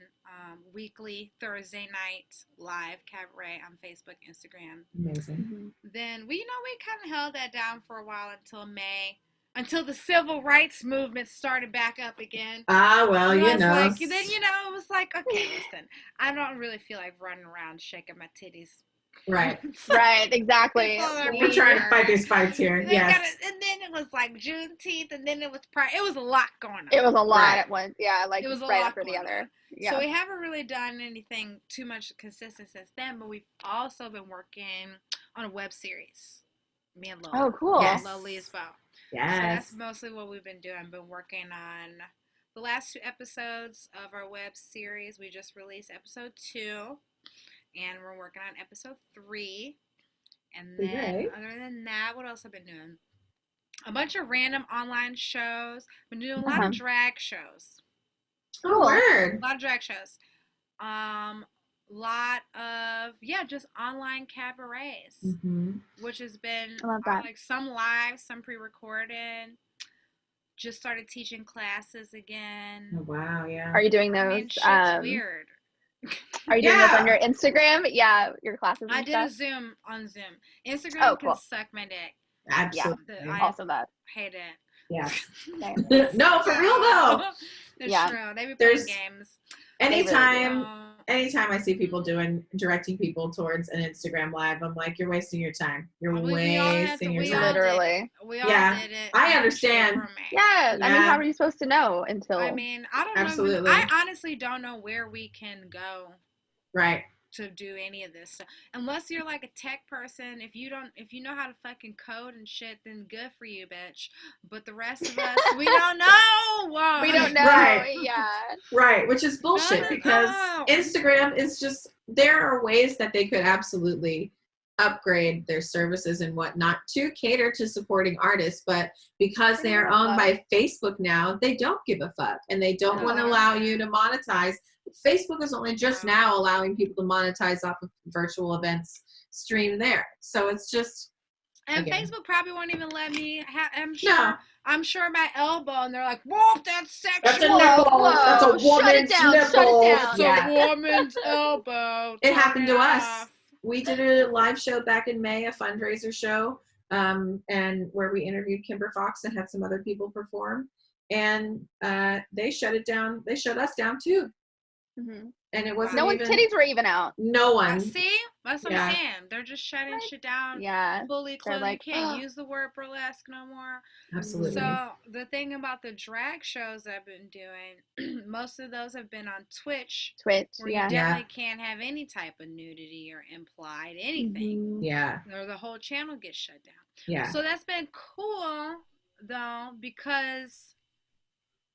weekly Thursday night live cabaret on Facebook, Instagram. Amazing. Then we kind of held that down for a while until May, until the civil rights movement started back up again. Ah, well, And I you was know. like, then it was like, okay, listen, I don't really feel like running around shaking my titties. Right. Right, exactly. People are We're trying to weird. fight these fights here. And then Yes. and then it was like Juneteenth, and then it was Pride. It was a lot going on. It was a lot Right. at once. Yeah, like It was a right lot after the going other. on. Yeah. So we haven't really done anything too much consistent since then, but we've also been working on a web series. Me and Lola. Oh, cool. Yes. Lola Leesbo. Yes. So that's mostly what we've been doing. I've been working on the last 2 episodes of our web series. We just released episode 2, and we're working on episode 3. And then, other than that, what else have I been doing? A bunch of random online shows. Been doing a lot of drag shows. Oh, word. A lot of drag shows. Lot of just online cabarets, which has been like some live, some pre-recorded. Just started teaching classes again. Oh, wow, yeah. Are you doing those? I mean, shit's weird. Are you doing those on your Instagram? Yeah, your classes. I did a Zoom on Zoom. Instagram can suck my dick. Absolutely. I also that. hate it. Yeah. No, for real though. It's true. They be playing games. Anytime I see people directing people towards an Instagram live, I'm like, you're wasting your time. You're wasting your time. Literally. We all did it. I understand. Yeah. I mean, how are you supposed to know until? I mean, I don't know. Absolutely. I honestly don't know where we can go. Right. To do any of this stuff, unless you're like a tech person. If you know how to fucking code and shit, then good for you, bitch. But the rest of us, we don't know. We don't know. Right. Yeah. Right, which is bullshit because Instagram is just, there are ways that they could absolutely upgrade their services and whatnot to cater to supporting artists, but because they are owned by Facebook now, they don't give a fuck and they don't want to allow you to monetize. Facebook is only just now allowing people to monetize off of virtual events streamed there. So it's just, and Facebook probably won't even let me I'm sure my elbow, and they're like, whoa, that's sexual. That's a nipple. That's a woman's nipple. It's a woman's elbow. It happened to us. We did a live show back in May, a fundraiser show, and where we interviewed Kimber Fox and had some other people perform. And they shut it down. They shut us down too. And it wasn't no one's titties were even out. No one. See? That's what I'm saying. They're just shutting shit down. Yeah. Fully closed. Like, you can't use the word burlesque no more. Absolutely. So the thing about the drag shows I've been doing, most of those have been on Twitch. Where you definitely can't have any type of nudity or implied anything. Yeah. Or the whole channel gets shut down. Yeah. So that's been cool though, because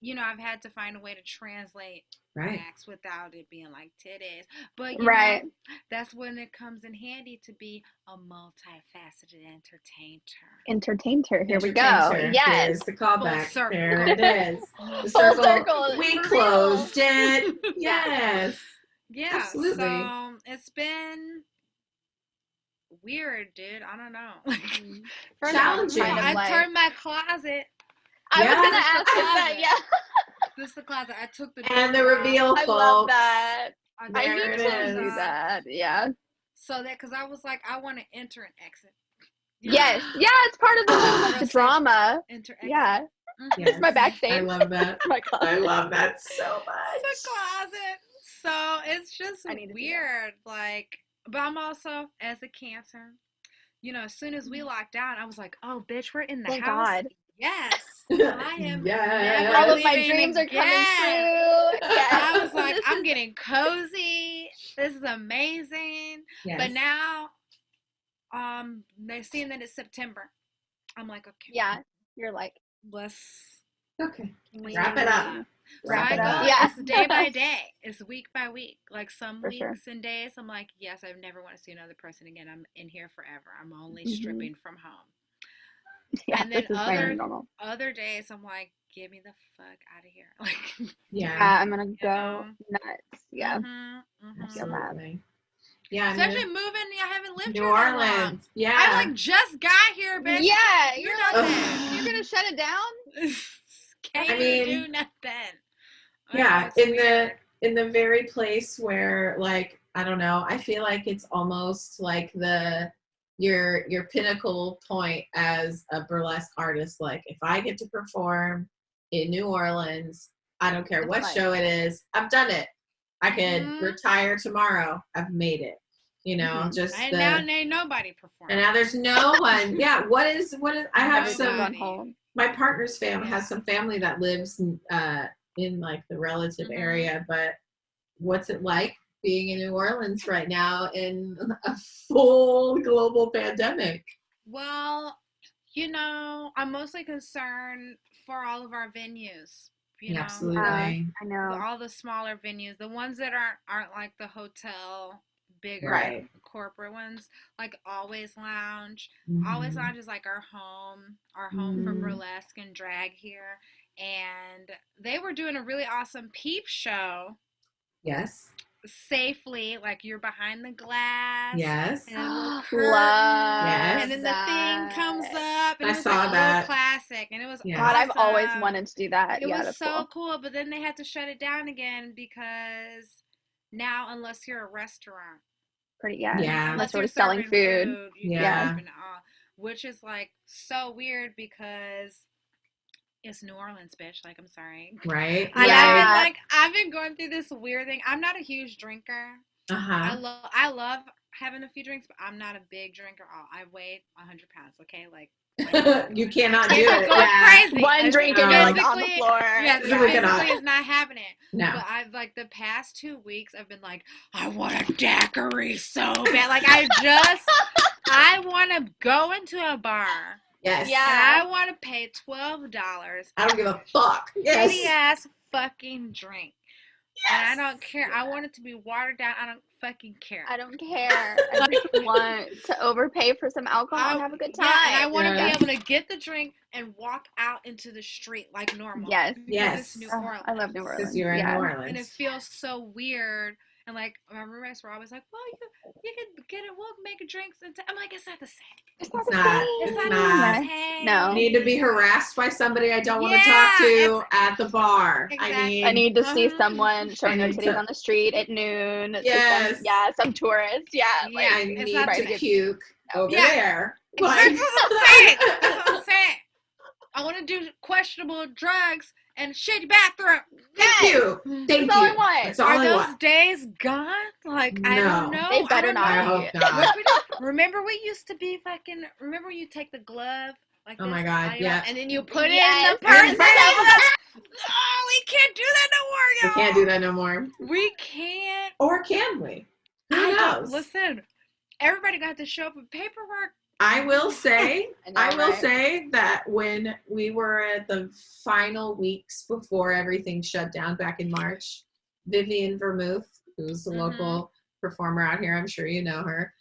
I've had to find a way to translate acts without it being like titties. But you know, that's when it comes in handy to be a multifaceted entertainer. Here we go. Yes. Here's the callback. There it is. The Full circle. We closed it. Yes. Yeah. Absolutely. So it's been weird, dude. I don't know. Challenging. I turned my closet. I was gonna ask that. Yeah. This is the closet. I took the and the reveal. I love that. There I need to do that. Yeah. So that because I was like, I want to enter and exit. Yes. Yeah. It's part of the drama. Enter. Exit. Yeah. Yes. It's my backstage. I love that. My closet. I love that so much. It's a closet. So it's just weird. Like, but I'm also as a Cancer. As soon as we locked down, I was like, oh, bitch, we're in the Thank house. God. Yes. I am. Yes. All of my dreams are coming true. Yes. I was like, I'm getting cozy. This is amazing. Yes. But now, they're seeing that it's September. I'm like, okay. Yeah. You're like, let's. Okay. Wrap it up. Wrap it up. Yeah. It's day by day. It's week by week. Like some weeks and days, I'm like, yes, I never want to see another person again. I'm in here forever. I'm only stripping from home. Yeah, and then other days, I'm like, get me the fuck out of here. Like, I'm gonna go nuts. Yeah. Absolutely. Yeah. Especially moving. I haven't lived New here that long. Orleans. Yeah. I like just got here, bitch. Yeah. You're not. You're gonna shut it down. Can't do nothing. Yeah. In the very place where, like, I don't know. I feel like it's almost like your pinnacle point as a burlesque artist. Like, if I get to perform in New Orleans, I don't care what show it is, I've done it. I could retire tomorrow. I've made it. Just and now ain't nobody performing. And now there's no one. Yeah. What is? I have some. My partner's family has some family that lives in like the relative area, but what's it like being in New Orleans right now in a full global pandemic? Well, You know, I'm mostly concerned for all of our venues. You know, Absolutely. I know. all the smaller venues, the ones that aren't like the hotel, bigger Right. corporate ones, like Always Lounge. Always Mhm. Lounge is like our home for Mhm. burlesque and drag here, and they were doing a really awesome peep show. Yes. Safely, like you're behind the glass, Yes. and a little curtain, Yes. and then the thing comes up, and I it was saw like a that. little classic, and it was Yeah. God, I've always awesome. wanted to do that. It Yeah, was that's so cool. cool, but then they had to shut it down again because now, unless you're a restaurant, Pretty, yeah. Yeah. Unless you're we're selling serving food. you Yeah. can't open it all, which is like so weird because it's New Orleans, bitch. Like, I'm sorry. Right. And Yeah. I've been going through this weird thing. I'm not a huge drinker. Uh-huh. I love having a few drinks, but I'm not a big drinker. Oh, I weigh 100 pounds. Okay, like You cannot do I'm it. going Yeah. crazy. One drink and you're like on the Physically- floor. Yeah, Physically cannot. physically it's not happening. No. But I've like the past 2 weeks, I've been like, I want a daiquiri so bad. Like I want to go into a bar. Yes. Yeah. And I want to pay $12. I don't give a fuck. Pretty Yes. ass fucking drink. And I don't care. I want it to be watered down. I don't fucking care. I don't care. I just want to overpay for some alcohol and have a good time. Yeah, and I want to Yeah. be able to get the drink and walk out into the street like normal. Yes. Because Yes. it's New Oh, Orleans. I love New Because Orleans. you're in Yeah. New And it Orleans. feels so weird. And like my roommates were always like, "Well, you can get it. We'll make drinks." And I'm like, "It's not the same. It's It's the not. same. It's not not. the same." No. I need to be harassed by somebody I don't want to Yeah, talk to at the bar. Exactly. I need to see Uh-huh. someone showing their need titties to- on the street at noon. to Yes. some tourist. Yeah. Yeah. I It's need not to the same. puke over Yeah. there. Exactly what I'm saying. That's what I'm saying. I want to do questionable drugs and shitty bathroom. Thank you. Thank That's all I you. want. That's all Are I those want. days gone? Like, I don't No. know. They better I don't not I know. hope not. Remember we used to be fucking, remember you take the glove like Oh this, my God, on your- yeah. and then you put Yes. it in the purse. Yes. Oh, we can't do that no more, We y'all. can't do that no more. We can't. Or can we? Who I don't- knows? Listen, everybody got to show up with paperwork. I will say, I know, right? say that when we were at the final weeks before everything shut down back in March, Vivian Vermouth, who's a local performer out here, I'm sure you know her,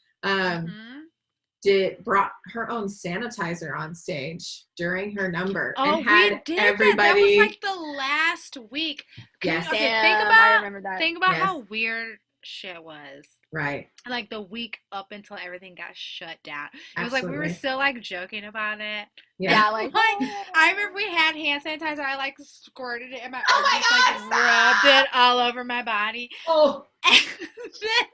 brought her own sanitizer on stage during her number and had we did everybody. that. That was like the last week. Yes. Okay, Damn, think I about remember that. Think about Yes. how weird shit was. Right. Like the week up until everything got shut down. It was like we were Absolutely. still like joking about it. Yeah, like, I remember we had hand sanitizer. I like squirted it in my Oh my armpits, God, like rubbed it all over my body. Oh, And then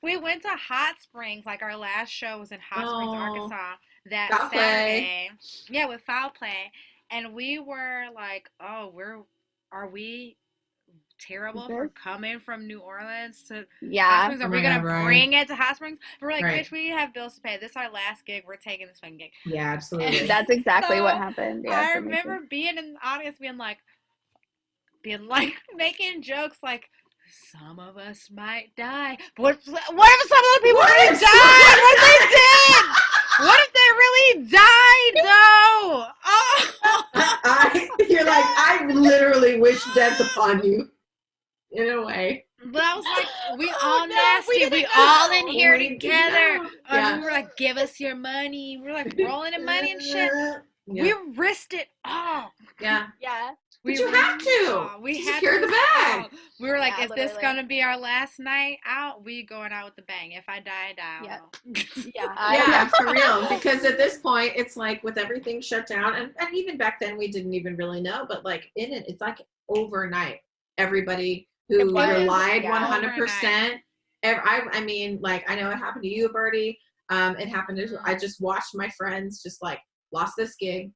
we went to Hot Springs. Like our last show was in Hot Springs, Arkansas that Foul Play. Saturday. Yeah, with Foul Play. And we were like, "Oh, are we terrible for coming from New Orleans to Hot yeah. Springs? Are Oh we my gonna God, right. bring it to Hot Springs?" We're like, Right. "Bitch, we have bills to pay. This is our last gig. We're taking this fucking gig." yeah, absolutely. That's exactly So, what happened. Yeah, I for me too. remember being in the audience, being like, making jokes like, "Some of us might die." But what if some other people really died? What if they did? What if they really died, though? Oh. You're like, I literally wish death upon you. In a way. But I was like, we Oh, all no, nasty. we didn't We know. all in here We didn't together. know. And Yeah. we were like, "Give us your money." We were like rolling in money and shit. Yeah. We risked it all. Yeah. Yeah. But you have risked it to. all. We To had secure to the risk it bag. all. We were like, Yeah, if this literally. gonna be our last night out, we going out with the bang. If I die, I die. Yeah. Yeah. Yeah. Yeah, for real. Because at this point, it's like with everything shut down, and even back then we didn't even really know, but like in it, it's like overnight. Everybody who It was, relied yeah. 100%. I mean, like, I know it happened to you, Birdie. It happened to, I just watched my friends just like lost this gig.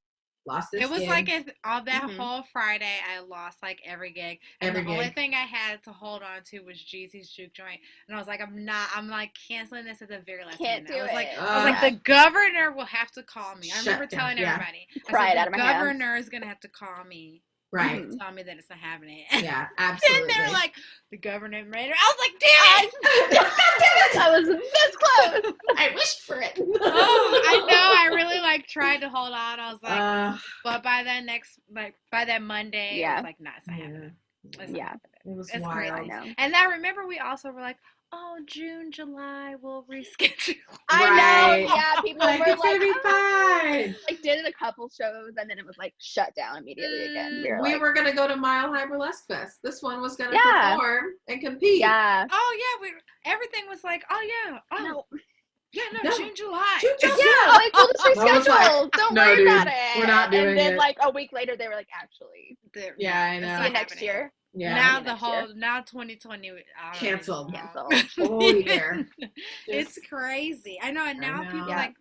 It was like all that Mhm. whole Friday, I lost like every gig. And Every the only gig. thing I had to hold on to was Jeezy's juke joint. And I was like, I'm like canceling this at the very last Can't minute. do I was like, it. I was like, the governor will have to call me. I Shut remember down, telling yeah. everybody. I Pry said, it out the of my hands. governor is gonna have to call me Right. Mhm. tell me that it's not happening. Yeah, Then absolutely. they're like, the government made it. I was like, damn it! I was this close. I wish for it. Oh, I know. I really like tried to hold on. I was like, Uh, but by that Monday, it Yeah. was like, nah, it's not happening. It's not Yeah. happening. it was It's wild. I crazy. know. And I remember we also were like, oh, June, July, we'll reschedule. I Right. know. Yeah, people Like, were it's gonna like, be "Oh." fine. Like did a couple shows and then it was like shut down immediately again. We were We like, were gonna go to Mile High Burlesque Fest. This one was gonna Yeah. perform and compete. yeah. Oh, yeah. Everything was like, oh, yeah. Oh, No. yeah, No. June, July. June, July. Yeah, like we'll just I was like, reschedule. Don't no, worry dude, about it. we're not doing And then it. like a week later, they were like, actually, Yeah, I it's know. not see you next happening. year. Yeah. Now See the next whole year. now 2020 I don't Canceled. even know. Canceled. Whole year. It's Just- crazy. I know, and now know. people Yeah. like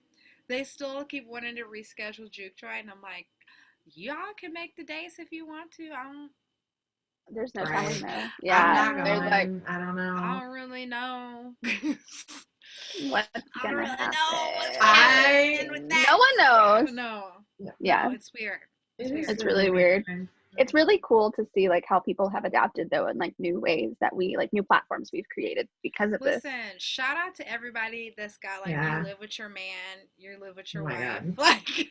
they still keep wanting to reschedule Juke Joy, and I'm like, y'all can make the dates if you want to. There's no Right. telling though. I'm Yeah. not There's going. like, I don't know. I don't really know. what's I don't gonna really happen? know what's I- happening with that. No one knows. No. Yeah. No, it's weird. It's really weird. It's really cool to see like how people have adapted though in like new ways that we like new platforms we've created because of this. Listen, shout out to everybody that's got like Yeah. you live with your man, you live with your Oh my wife. God. Like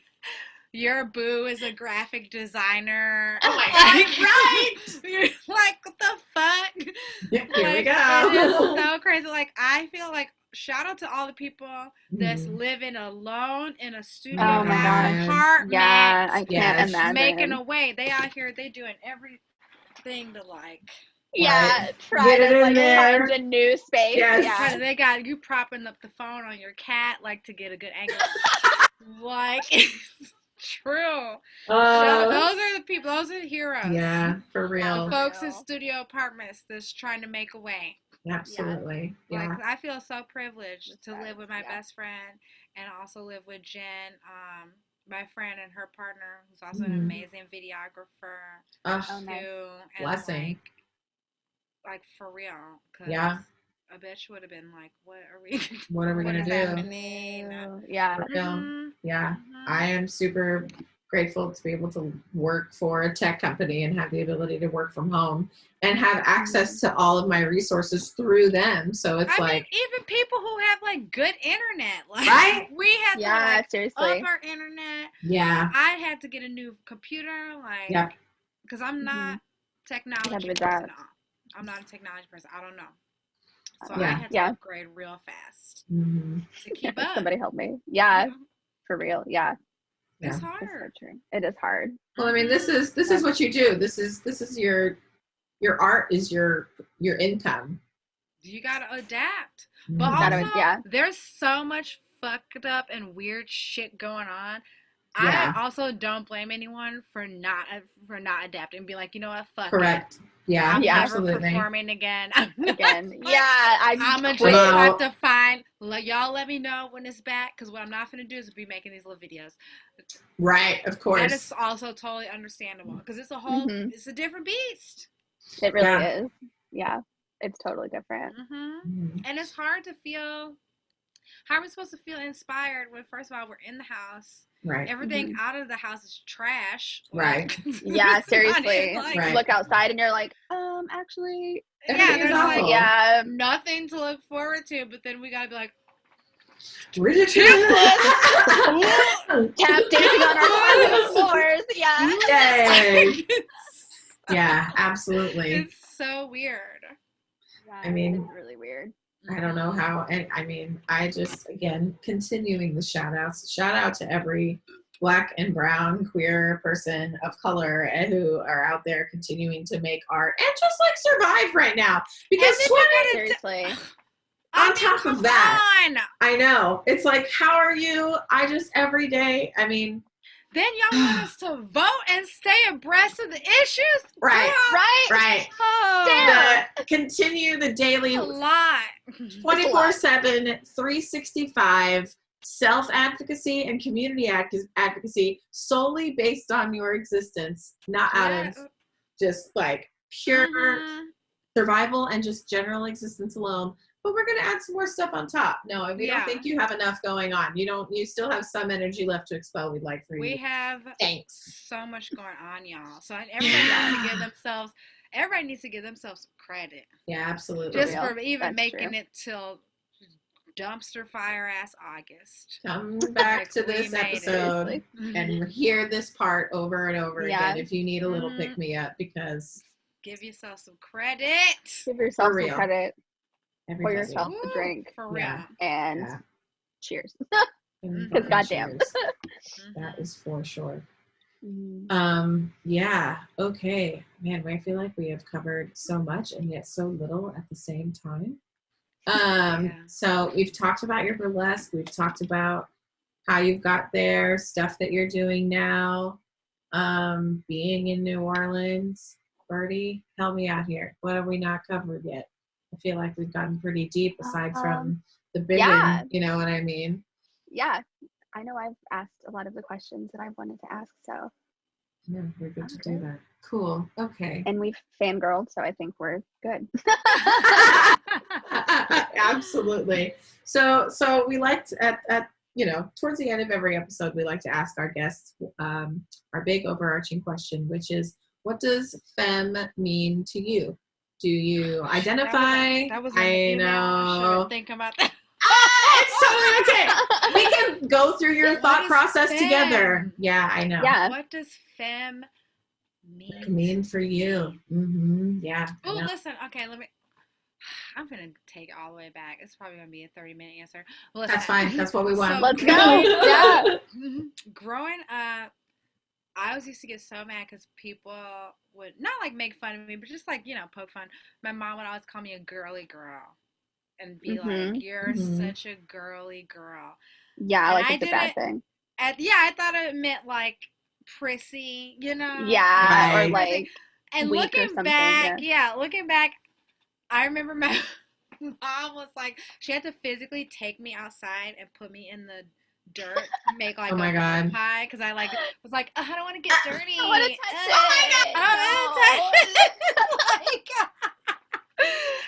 your boo is a graphic designer. Oh my Like, God, right? You're like, what the fuck? Yeah, here we Like, go. It is so crazy. Like I feel like shout out to all the people that's Mhm. living alone in a studio Oh my ass God. apartment. Yeah, I can't Yes. imagine. Making a way. They out here, they doing everything to like yeah, Right. try Get it to in like there. find a new space. Yes. Yeah. Because they got you propping up the phone on your cat like to get a good angle. Like it's true. Those are the people. Those are the heroes. Yeah, for real. The folks in real. studio apartments that's trying to make a way. Absolutely. Yeah. Like I feel so privileged to live with my Yeah. best friend and also live with Jen, my friend and her partner, who's also Mhm. an amazing videographer Ugh, Oh, nice. too. And Blessing. like for real. 'Cause Yeah. a bitch would have been like, what are we What are we gonna is do? happening? Yeah. For real. Mhm. Yeah. Mhm. I am super grateful to be able to work for a tech company and have the ability to work from home and have access to all of my resources through them. So it's I like, mean, even people who have like good internet, like Right? we had to Yeah, like seriously. up our internet. yeah, I had to get a new computer, like, Yep. because I'm not technology Gotta do person. that. I'm not a technology person. I don't know. So Yeah. I had to Yeah. upgrade real fast Mhm. to keep up. Somebody help me. Yeah, You know? for real. Yeah. It's Yeah. It's so hard. true. It is hard. Well, I mean, this is what you do. This is your art is your income. You gotta adapt. Mhm. But Gotta- also, yeah. there's so much fucked up and weird shit going on. Yeah. I also don't blame anyone for not adapting and be like, you know what, fuck Correct. Yeah, I'm Yeah. never absolutely. performing again. I'm not- Again. Yeah. I'm gonna quit. just Wow. have to find. Y'all let me know when it's back, because what I'm not gonna do is be making these little videos. Right, of course. That is also totally understandable, because it's a whole, Mhm. it's a different beast. It really Yeah. is. Yeah. It's totally different. Mm-hmm. And it's hard to feel. How are we supposed to feel inspired when, first of all, we're in the house? Right. Everything out of the house is trash. Right. Yeah, It's not seriously. like- Right. Look outside and you're like, actually, Yeah, Everything is there's like awful. yeah. nothing to look forward to, but then we gotta be like, Ridiculous. Tap dancing on our hardwood floors. Yeah. Yay. Yeah, absolutely. It's so weird. I mean, it's really weird. I don't know how, and I mean, I just, again, continuing the shout outs. Shout out to every Black and brown queer person of color who are out there continuing to make art and just like survive right now. Because And then you gotta Seriously. I On mean, top of come that- on. I know. It's like, how are you? I just every day, I mean, Then y'all want us to vote and stay abreast of the issues? Right. Girl, Right? right. Oh, Continue the daily a lot. 24/7, 365 self-advocacy and community advocacy solely based on your existence, not out of just like pure Mhm. survival and just general existence alone. but we're going to add some more stuff on top. No, we don't think you have enough going on. You still have some energy left to expel. We'd like for you. We have Thanks. so much going on, y'all. So everybody needs to give themselves credit. Yeah, absolutely. Just for even making it till dumpster fire ass August. Come back to this episode and hear this part over and over again if you need a little pick me up, because give yourself some credit. Give yourself some credit. Everybody. Pour yourself a drink. For real. And cheers. Because goddamn. That is for sure. Mm. Okay. Man, I feel like we have covered so much and yet so little at the same time. So we've talked about your burlesque. We've talked about how you've got there, stuff that you're doing now, being in New Orleans. Birdie, help me out here. What have we not covered yet? I feel like we've gotten pretty deep aside from the big one, you know what I mean? Yeah. I know I've asked a lot of the questions that I wanted to ask, so. Yeah, we're good to do that. Cool. Okay. And we've fangirled, so I think we're good. Absolutely. So we liked at towards the end of every episode, we like to ask our guests our big overarching question, which is, what does femme mean to you? Do you identify? That was I know. Should think about that. It's totally okay. We can go through your thought process together. Yeah, I know. Yeah. What does femme mean for you? Mm-hmm. Yeah. Oh, listen. Okay, I'm gonna take it all the way back. It's probably gonna be a 30-minute answer. Listen, that's fine. That's what we want. So let's go. Yeah. Growing up, I always used to get so mad because people would not like make fun of me, but just like, poke fun. My mom would always call me a girly girl and be like, "You're such a girly girl." Yeah, like it's a bad thing. I thought it meant like prissy, Yeah, right. Or like. And weak looking back, looking back, I remember my mom was like, she had to physically take me outside and put me in the dirt to make like a pie, because I was like, I don't want to get dirty. I want to touch it. I want to touch it.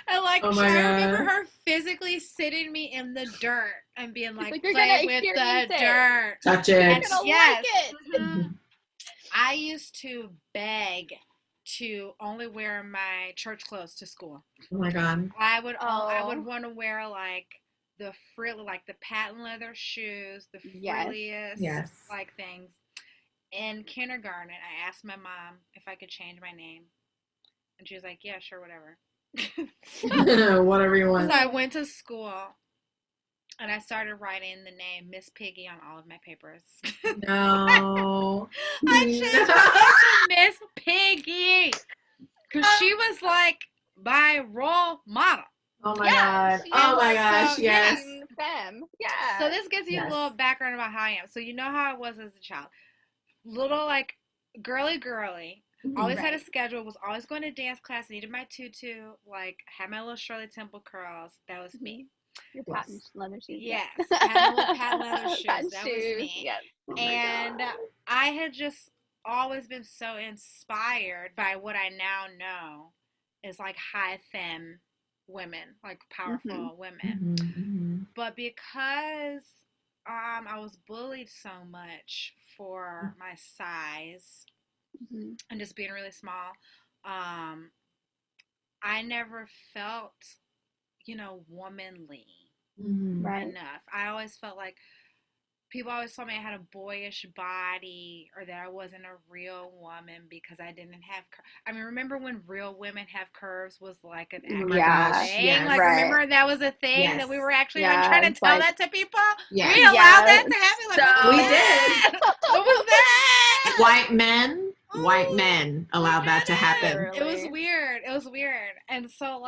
I remember her physically sitting me in the dirt and being like play with the dirt. Touch it. You're gonna like it. Mm-hmm. I used to beg to only wear my church clothes to school. Oh my God. I would want to wear like the patent leather shoes, the frilliest like things. In kindergarten, I asked my mom if I could change my name, and she was like, "Yeah, sure, whatever." Whatever you want. So I went to school, and I started writing the name Miss Piggy on all of my papers. No. I changed it to Miss Piggy because she was like my role model. Oh my God. Oh my gosh. Yes. Femme. Yeah. So this gives you a little background about how I am. So you know how I was as a child. Little like girly. Always had a schedule. Was always going to dance class. Needed my tutu. Like had my little Shirley Temple curls. That was me. Your patent leather shoes. Yes. I had little patent leather shoes. That was me. Yes. Oh and I had just always been so inspired by what I now know is like high femme women, like powerful women. But because I was bullied so much for my size and just being really small, I never felt, womanly enough. I always felt like people always told me I had a boyish body or that I wasn't a real woman because I didn't have remember when real women have curves was like an actual thing? Yes. Like, remember that was a thing that we were actually trying to tell that to people? Yes. We allowed that to happen? Like, we did. What was that? White men allowed that to happen. Really? It was weird. And so,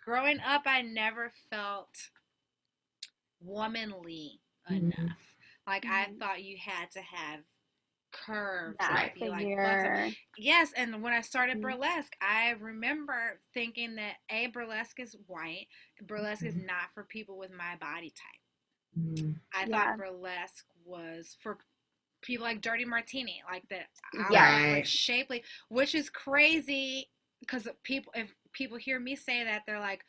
growing up, I never felt womanly enough. Like, I thought you had to have curves. Be like, yes, and when I started burlesque, I remember thinking that, burlesque is white. Burlesque is not for people with my body type. I thought burlesque was for people like Dirty Martini, like that. Like shapely, which is crazy because if people hear me say that, they're like,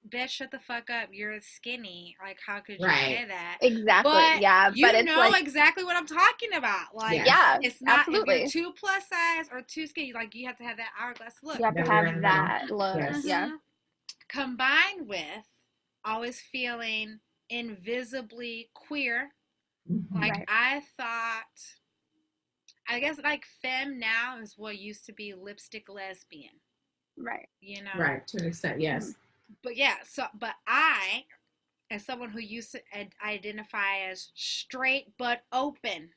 bitch, shut the fuck up. You're skinny. Like, how could you Right. say that? Exactly. But Yeah. you But it's know like, exactly what I'm talking about. Like, Yes. yeah, it's not absolutely. if you're too plus size or too skinny. Like, you have to have that hourglass look. You have to Yeah, we're in have the that middle. look. Yes. Yeah. Combined with always feeling invisibly queer. Mhm. Like, Right. I guess like femme now is what used to be lipstick lesbian, Right. you know? Right, to an extent, yes. But yeah, but I, as someone who used to identify as straight but open,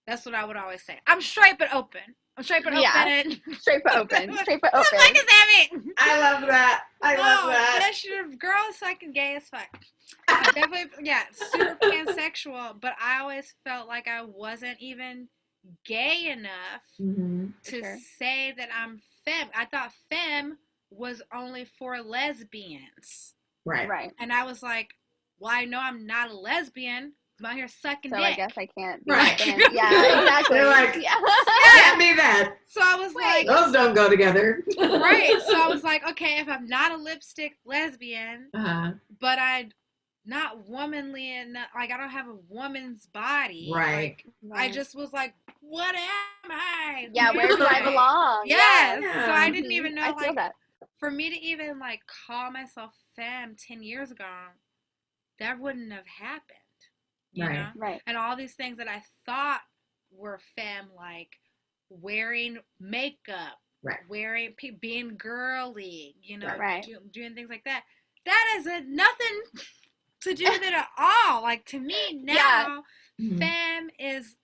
that's what I would always say. I'm straight but open. I'm straight but Yeah. open. Straight but open. Straight but What the fuck open. does that mean? I love that. I love that. That's your girl is fucking gay as fuck. I definitely, yeah, super pansexual, but I always felt like I wasn't even gay enough Mm-hmm. to Sure. say that I'm femme. I thought femme was only for lesbians. Right. Right. And I was like, well, I know I'm not a lesbian. I'm out here sucking So dick. I guess I can't be Right. lesbian. Yeah, exactly. They're like, yeah. Can't be that. So I was like, Those don't go together. right. So I was like, okay, if I'm not a lipstick lesbian, Uh-huh. but I'm not womanly enough, like I don't have a woman's body. Right. Like, I just was like, what am I? Yeah, where do I belong? Yes. Yeah. So I didn't Mhm. even know, I feel like, that. for me to even like call myself femme 10 years ago, that wouldn't have happened. You Right. know? Right. And all these things that I thought were femme, like wearing makeup, Right. wearing, being girly, you know, Right. doing things like that. That is nothing to do with it at all. Like, to me now, Mhm. femme is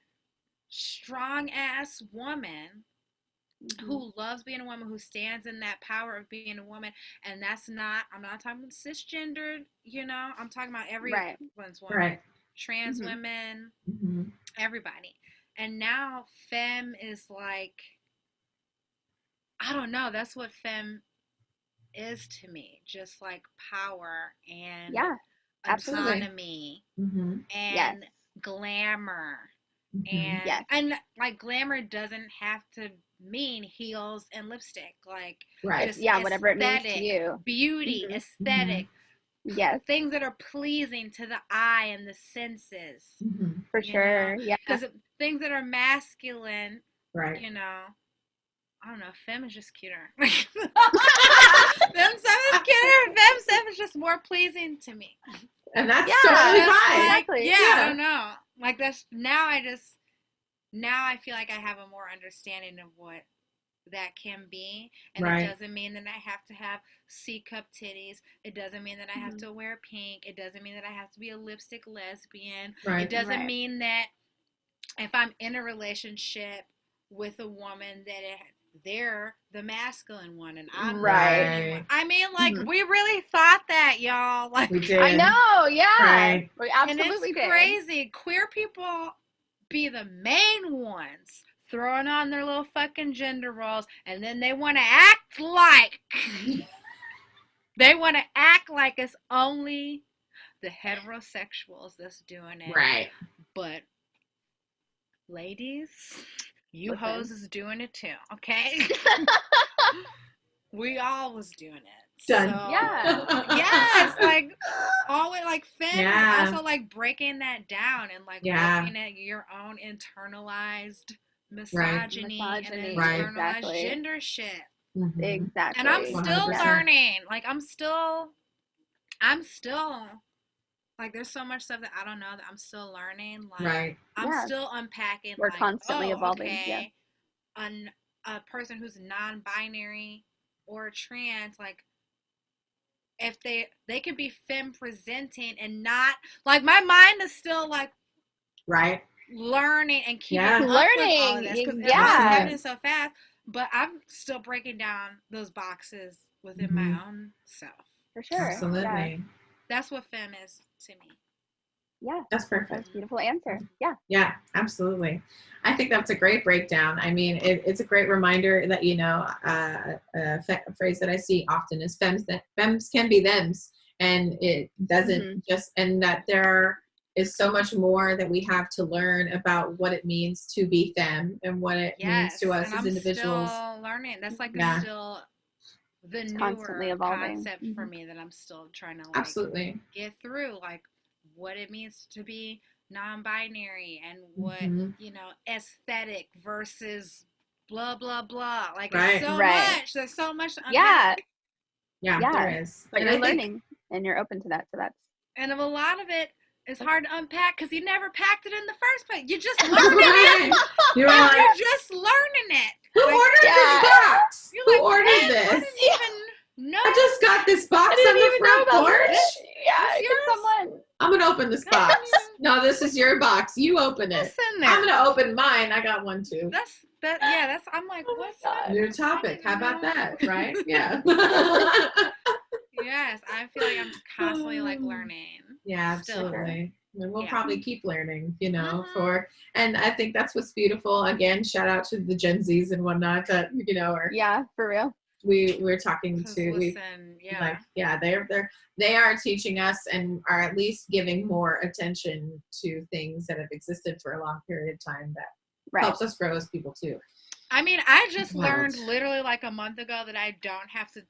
strong ass woman who loves being a woman, who stands in that power of being a woman. And that's not, I'm not talking cisgendered, you know, I'm talking about everyone's woman. Right. Trans Mhm. women, Mm-hmm. everybody. And now femme is like, I don't know, that's what femme is to me. Just like power and Yeah. Absolutely. autonomy Mm-hmm. and Yes. glamour. Mm-hmm. And Yes. and like glamour doesn't have to mean heels and lipstick. Like, Right. just Yeah, whatever it means to aesthetic, you. beauty, Mhm. aesthetic, Yes. things that are pleasing to the eye and the senses. Mm-hmm. For you sure. know? Yeah. Because things that are masculine, Right. you know, I don't know, femme is just cuter. Femme stuff is cuter. Femme stuff is just more pleasing to me. And that's Yeah, totally Just fine. like, Exactly. yeah, Yeah. I don't know. Like, that's now I feel like I have a more understanding of what that can be. And Right. it doesn't mean that I have to have C-cup titties. It doesn't mean that I have to wear pink. It doesn't mean that I have to be a lipstick lesbian. Right. It doesn't Right. mean that if I'm in a relationship with a woman that they're the masculine one and I'm the Right. feminine one. I mean, like, Mhm. we really thought that, y'all. Like, We did. I know. Yeah. Right. We and absolutely it's did. crazy. Queer people be the main ones throwing on their little fucking gender roles, and then they want to act like it's only the heterosexuals that's doing it. Right. But ladies, you Listen. hoes is doing it too, okay? We all was doing it. Done. So, Yeah. yes, like always, like Femme Yeah. is also like breaking that down and like Yeah. looking at your own internalized misogyny and Misogyny, Right. internalized exactly. gender shit. Mhm. Exactly. And I'm still 100%. learning. Like I'm still like there's so much stuff that I don't know that I'm still learning. Like Right. I'm Yeah. still unpacking. We're like, constantly oh, evolving, okay, a person who's non-binary or trans, like if they could be femme presenting and not like my mind is still like Right. learning and keeping Yeah. up with all of Learning, this because yeah. everything's happening so fast. But I'm still breaking down those boxes within Mhm. my own self. For sure. Absolutely. Yeah. That's what femme is to me. Yeah. That's That's perfect. a beautiful answer. Yeah. Yeah, absolutely. I think that's a great breakdown. I mean, it's a great reminder that, you know, a phrase that I see often is femmes can be thems. And it doesn't just, and that there is so much more that we have to learn about what it means to be femme and what it means to us and as I'm individuals. still learning. That's like Yeah. still the constantly newer evolving. concept for me that I'm still trying to like Absolutely. get through, like what it means to be non-binary and what Mhm. you know, aesthetic versus blah blah blah. Like Right. it's so Right. much. There's so much to Yeah, unpack. Yeah, Yeah. there is. but And you're I think- learning and you're open to that, so that's And of a lot of it is hard to unpack because you never packed it in the first place. You just learning it. Right. You're You're like, just learning it. who Like, ordered Yeah. this box? You're Who like, ordered "Man, I this? didn't even know. I just got this box I didn't on the even know front about porch. this. Yeah, It's can yours? someone? I'm gonna open this box. No, this is your box. You open it. What's in there? I'm gonna open mine. I got one too. That's I'm like, Oh my what's God. that? New topic. How about that? Right? Yeah. Yes, I feel like I'm constantly like learning. Yeah, Still. absolutely. And we'll Yeah. probably keep learning, you know, Mhm. and I think that's what's beautiful. Again, shout out to the Gen Zs and whatnot that, you know, Yeah, for real. we're talking 'Cause to. listen, yeah. Like, yeah, they are teaching us and are at least giving more attention to things that have existed for a long period of time that Right. helps us grow as people too. I mean, I just Wild. learned literally like a month ago that I don't have to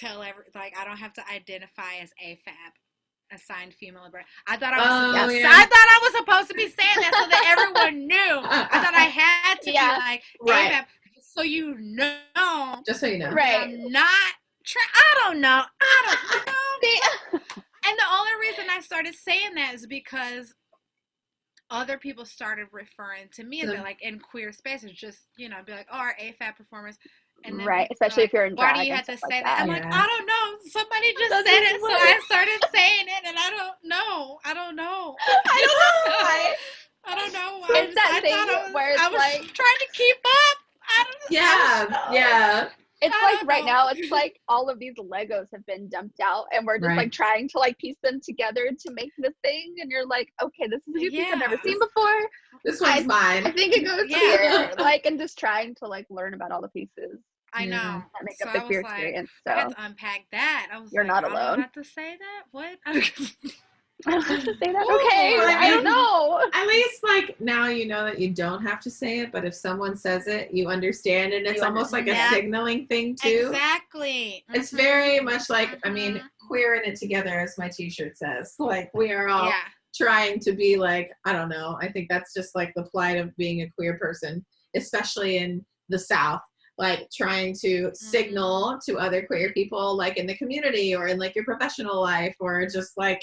I don't have to identify as AFAB, assigned female liberator. I thought I was Oh, yeah. I thought I was supposed to be saying that so that everyone knew. I thought I had to Yeah. be like Right. AFAB so you know Just so you know. Right. I'm not I don't know. See, And the only reason I started saying that is because other people started referring to me as So- like in queer spaces, just you know, be like, "Oh, our AFAB performers," and then Right, people are especially if like, you're in Why drag do you and have to stuff say like that? that. I'm like, Yeah. I don't know. Somebody just That's said just it, so what- I started saying it, and I don't know. I don't know. I don't know why. I don't know. It's that I thing thought where it's I was like- trying to keep up. I don't. Yeah. Yeah. It's I like don't right know. now, it's like all of these Legos have been dumped out, and we're just Right. like trying to like piece them together to make this thing. And you're like, okay, this is a new piece I've never Yeah. seen before. This one's mine. I think it goes Yeah. here, like, and just trying to like learn about all the pieces I Yeah. know. that make So up the I queer was like, experience. I had So to unpack that. I was You're like, not I alone. don't have to say that. What? I don't have to say that. Ooh, Okay, I I don't mean- know. At least like now you know that you don't have to say it, but if someone says it, you understand, and it's You almost like a understand. signaling thing too. Exactly. It's Mhm. very much like, I mean, Mhm. queer in it together, as my t-shirt says. Like we are all Yeah. trying to be like, I don't know. I think that's just like the plight of being a queer person, especially in the South. Like trying to signal to other queer people, like in the community or in like your professional life, or just like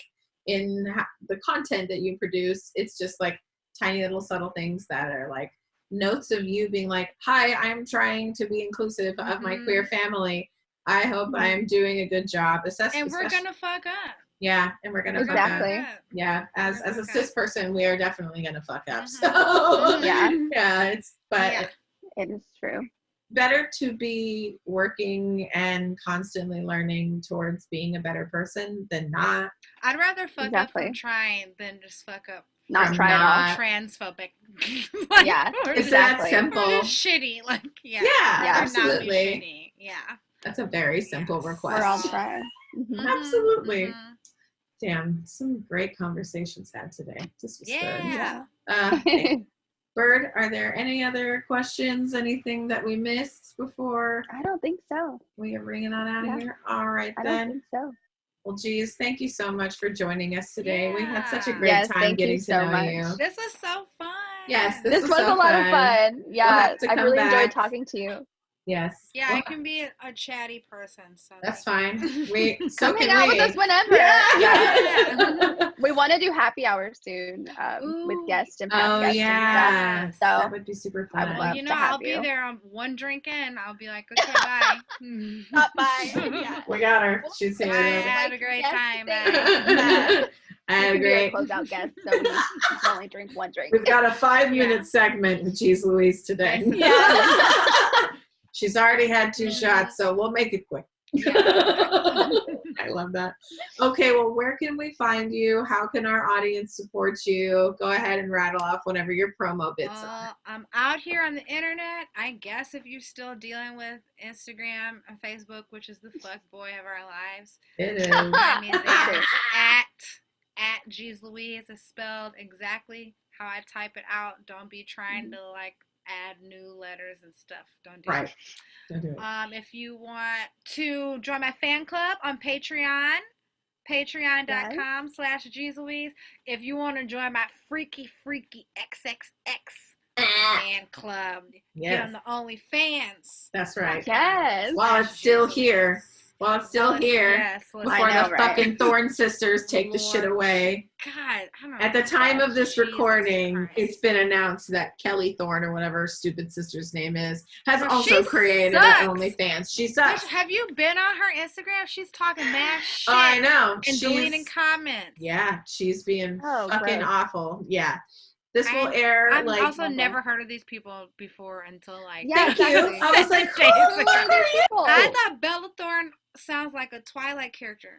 in the content that you produce. It's just like tiny little subtle things that are like notes of you being like, hi, I'm trying to be inclusive of my Mhm. queer family. I hope Mhm. I'm doing a good job. And we're gonna fuck up. yeah, and we're gonna Exactly. fuck up. Yeah, as a cis person, we are definitely gonna fuck up. Mhm. So Yeah. yeah, it's but Yeah. It is true. better to be working and constantly learning towards being a better person than not. I'd rather fuck up Exactly. from trying than just fuck up Not From try at all. not- transphobic. Like, Yeah, or It's just- that Exactly. or simple. just shitty. Like yeah. Yeah, I'd rather not be absolutely. shitty. Yeah. That's a very simple Yes. request. We're all trying. Mhm. Mhm, Absolutely. mhm. Damn, some great conversations had today. This was Yeah. good. Bird, are there any other questions? Anything that we missed before I don't think so. we are bringing on out of No. here? All right, I don't then. think so. Well, geez, thank you so much for joining us today. We had such a Yeah. great Yes, time thank you getting to so know much. you. This was so fun. Yes, This was so a lot of fun. fun. Yeah, have to I come really back. enjoyed talking to you. Yes. Yeah, Well, I can be a chatty person. So that's thank you. fine. We so Come hang can out we. with us whenever. Yeah. We want to do happy hours soon with Ooh. guests and past Oh guests yeah. and stuff. That So would be super I would fun. love Well, you to know, have I'll be you. there on one drink in. I'll be like, okay, bye. stop by. Yeah. We got her. She's I here. had a Like, great yes, time. thank Bye. you. I had a You can be great. our closeout guest, so we can only drink one drink. We've got a 5-minute Yeah. segment with Jeez Loueez today. Yeah. She's already had 2 shots, so we'll make it quick. I love that. Okay, well, where can we find you? How can our audience support you? Go ahead and rattle off whatever your promo bits are. I'm out here on the internet. I guess if you're still dealing with Instagram and Facebook, which is the fuck boy of our lives, It is. find me there. At Jeez Loueez is spelled exactly how I type it out. Don't be trying to like add new letters and stuff. Don't do Right. it. Don't do it. If you want to join my fan club on Patreon, patreon.com/Jeez Loueez. If you want to join my freaky XXX fan club, get on the OnlyFans. That's right. Yes. While it's still here. While it's still here. Yes. Before I know, the right? fucking Thorne sisters take the shit Lord. away. God, I don't know. At the time of this Jesus recording, Christ. it's been announced that Kelly Thorne, or whatever her stupid sister's name is, has Oh, also she created sucks. an OnlyFans. She sucks. Have you been on her Instagram? She's talking mad shit. I know. And deleting comments. Yeah, she's being Oh, fucking gross. awful. Yeah. This will air I've like. also never heard of these people before until like. Yeah, Thank you. exactly. I was like, who Days are ago. these people? I thought Bella Thorne sounds like a Twilight character.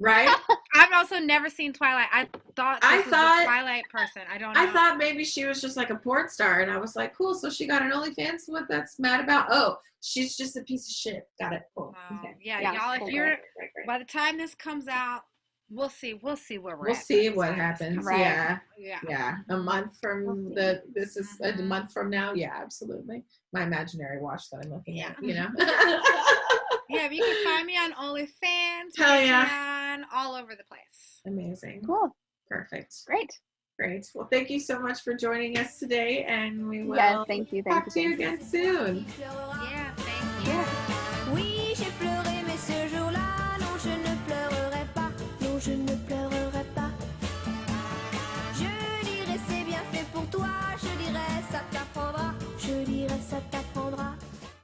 Right? I've also never seen Twilight. I thought this was a Twilight person. I don't know. I thought maybe she was just like a porn star, and I was like, cool. So she got an OnlyFans. What that's mad about? Oh, she's just a piece of shit. Got it. Cool. Okay. Yeah, Yeah, y'all. If cool, you're Great. by the time this comes out, we'll see where we're We'll at. see by the what time this happens. comes Right. out. Yeah. Yeah. Yeah. A month from We'll the. This is a Mhm. month from now. Yeah, absolutely. My imaginary watch that I'm looking at. You know. Yeah, but you can find me on OnlyFans, Hell yeah. Patreon, all over the place. Amazing. Cool. Perfect. Great. Great. Well, thank you so much for joining us today, and we will Yes, thank you. talk to you again soon. Yeah, thank you. Oui, j'ai pleuré, mais ce jour-là, non, je ne pleurerai pas. Non, je ne pleurerai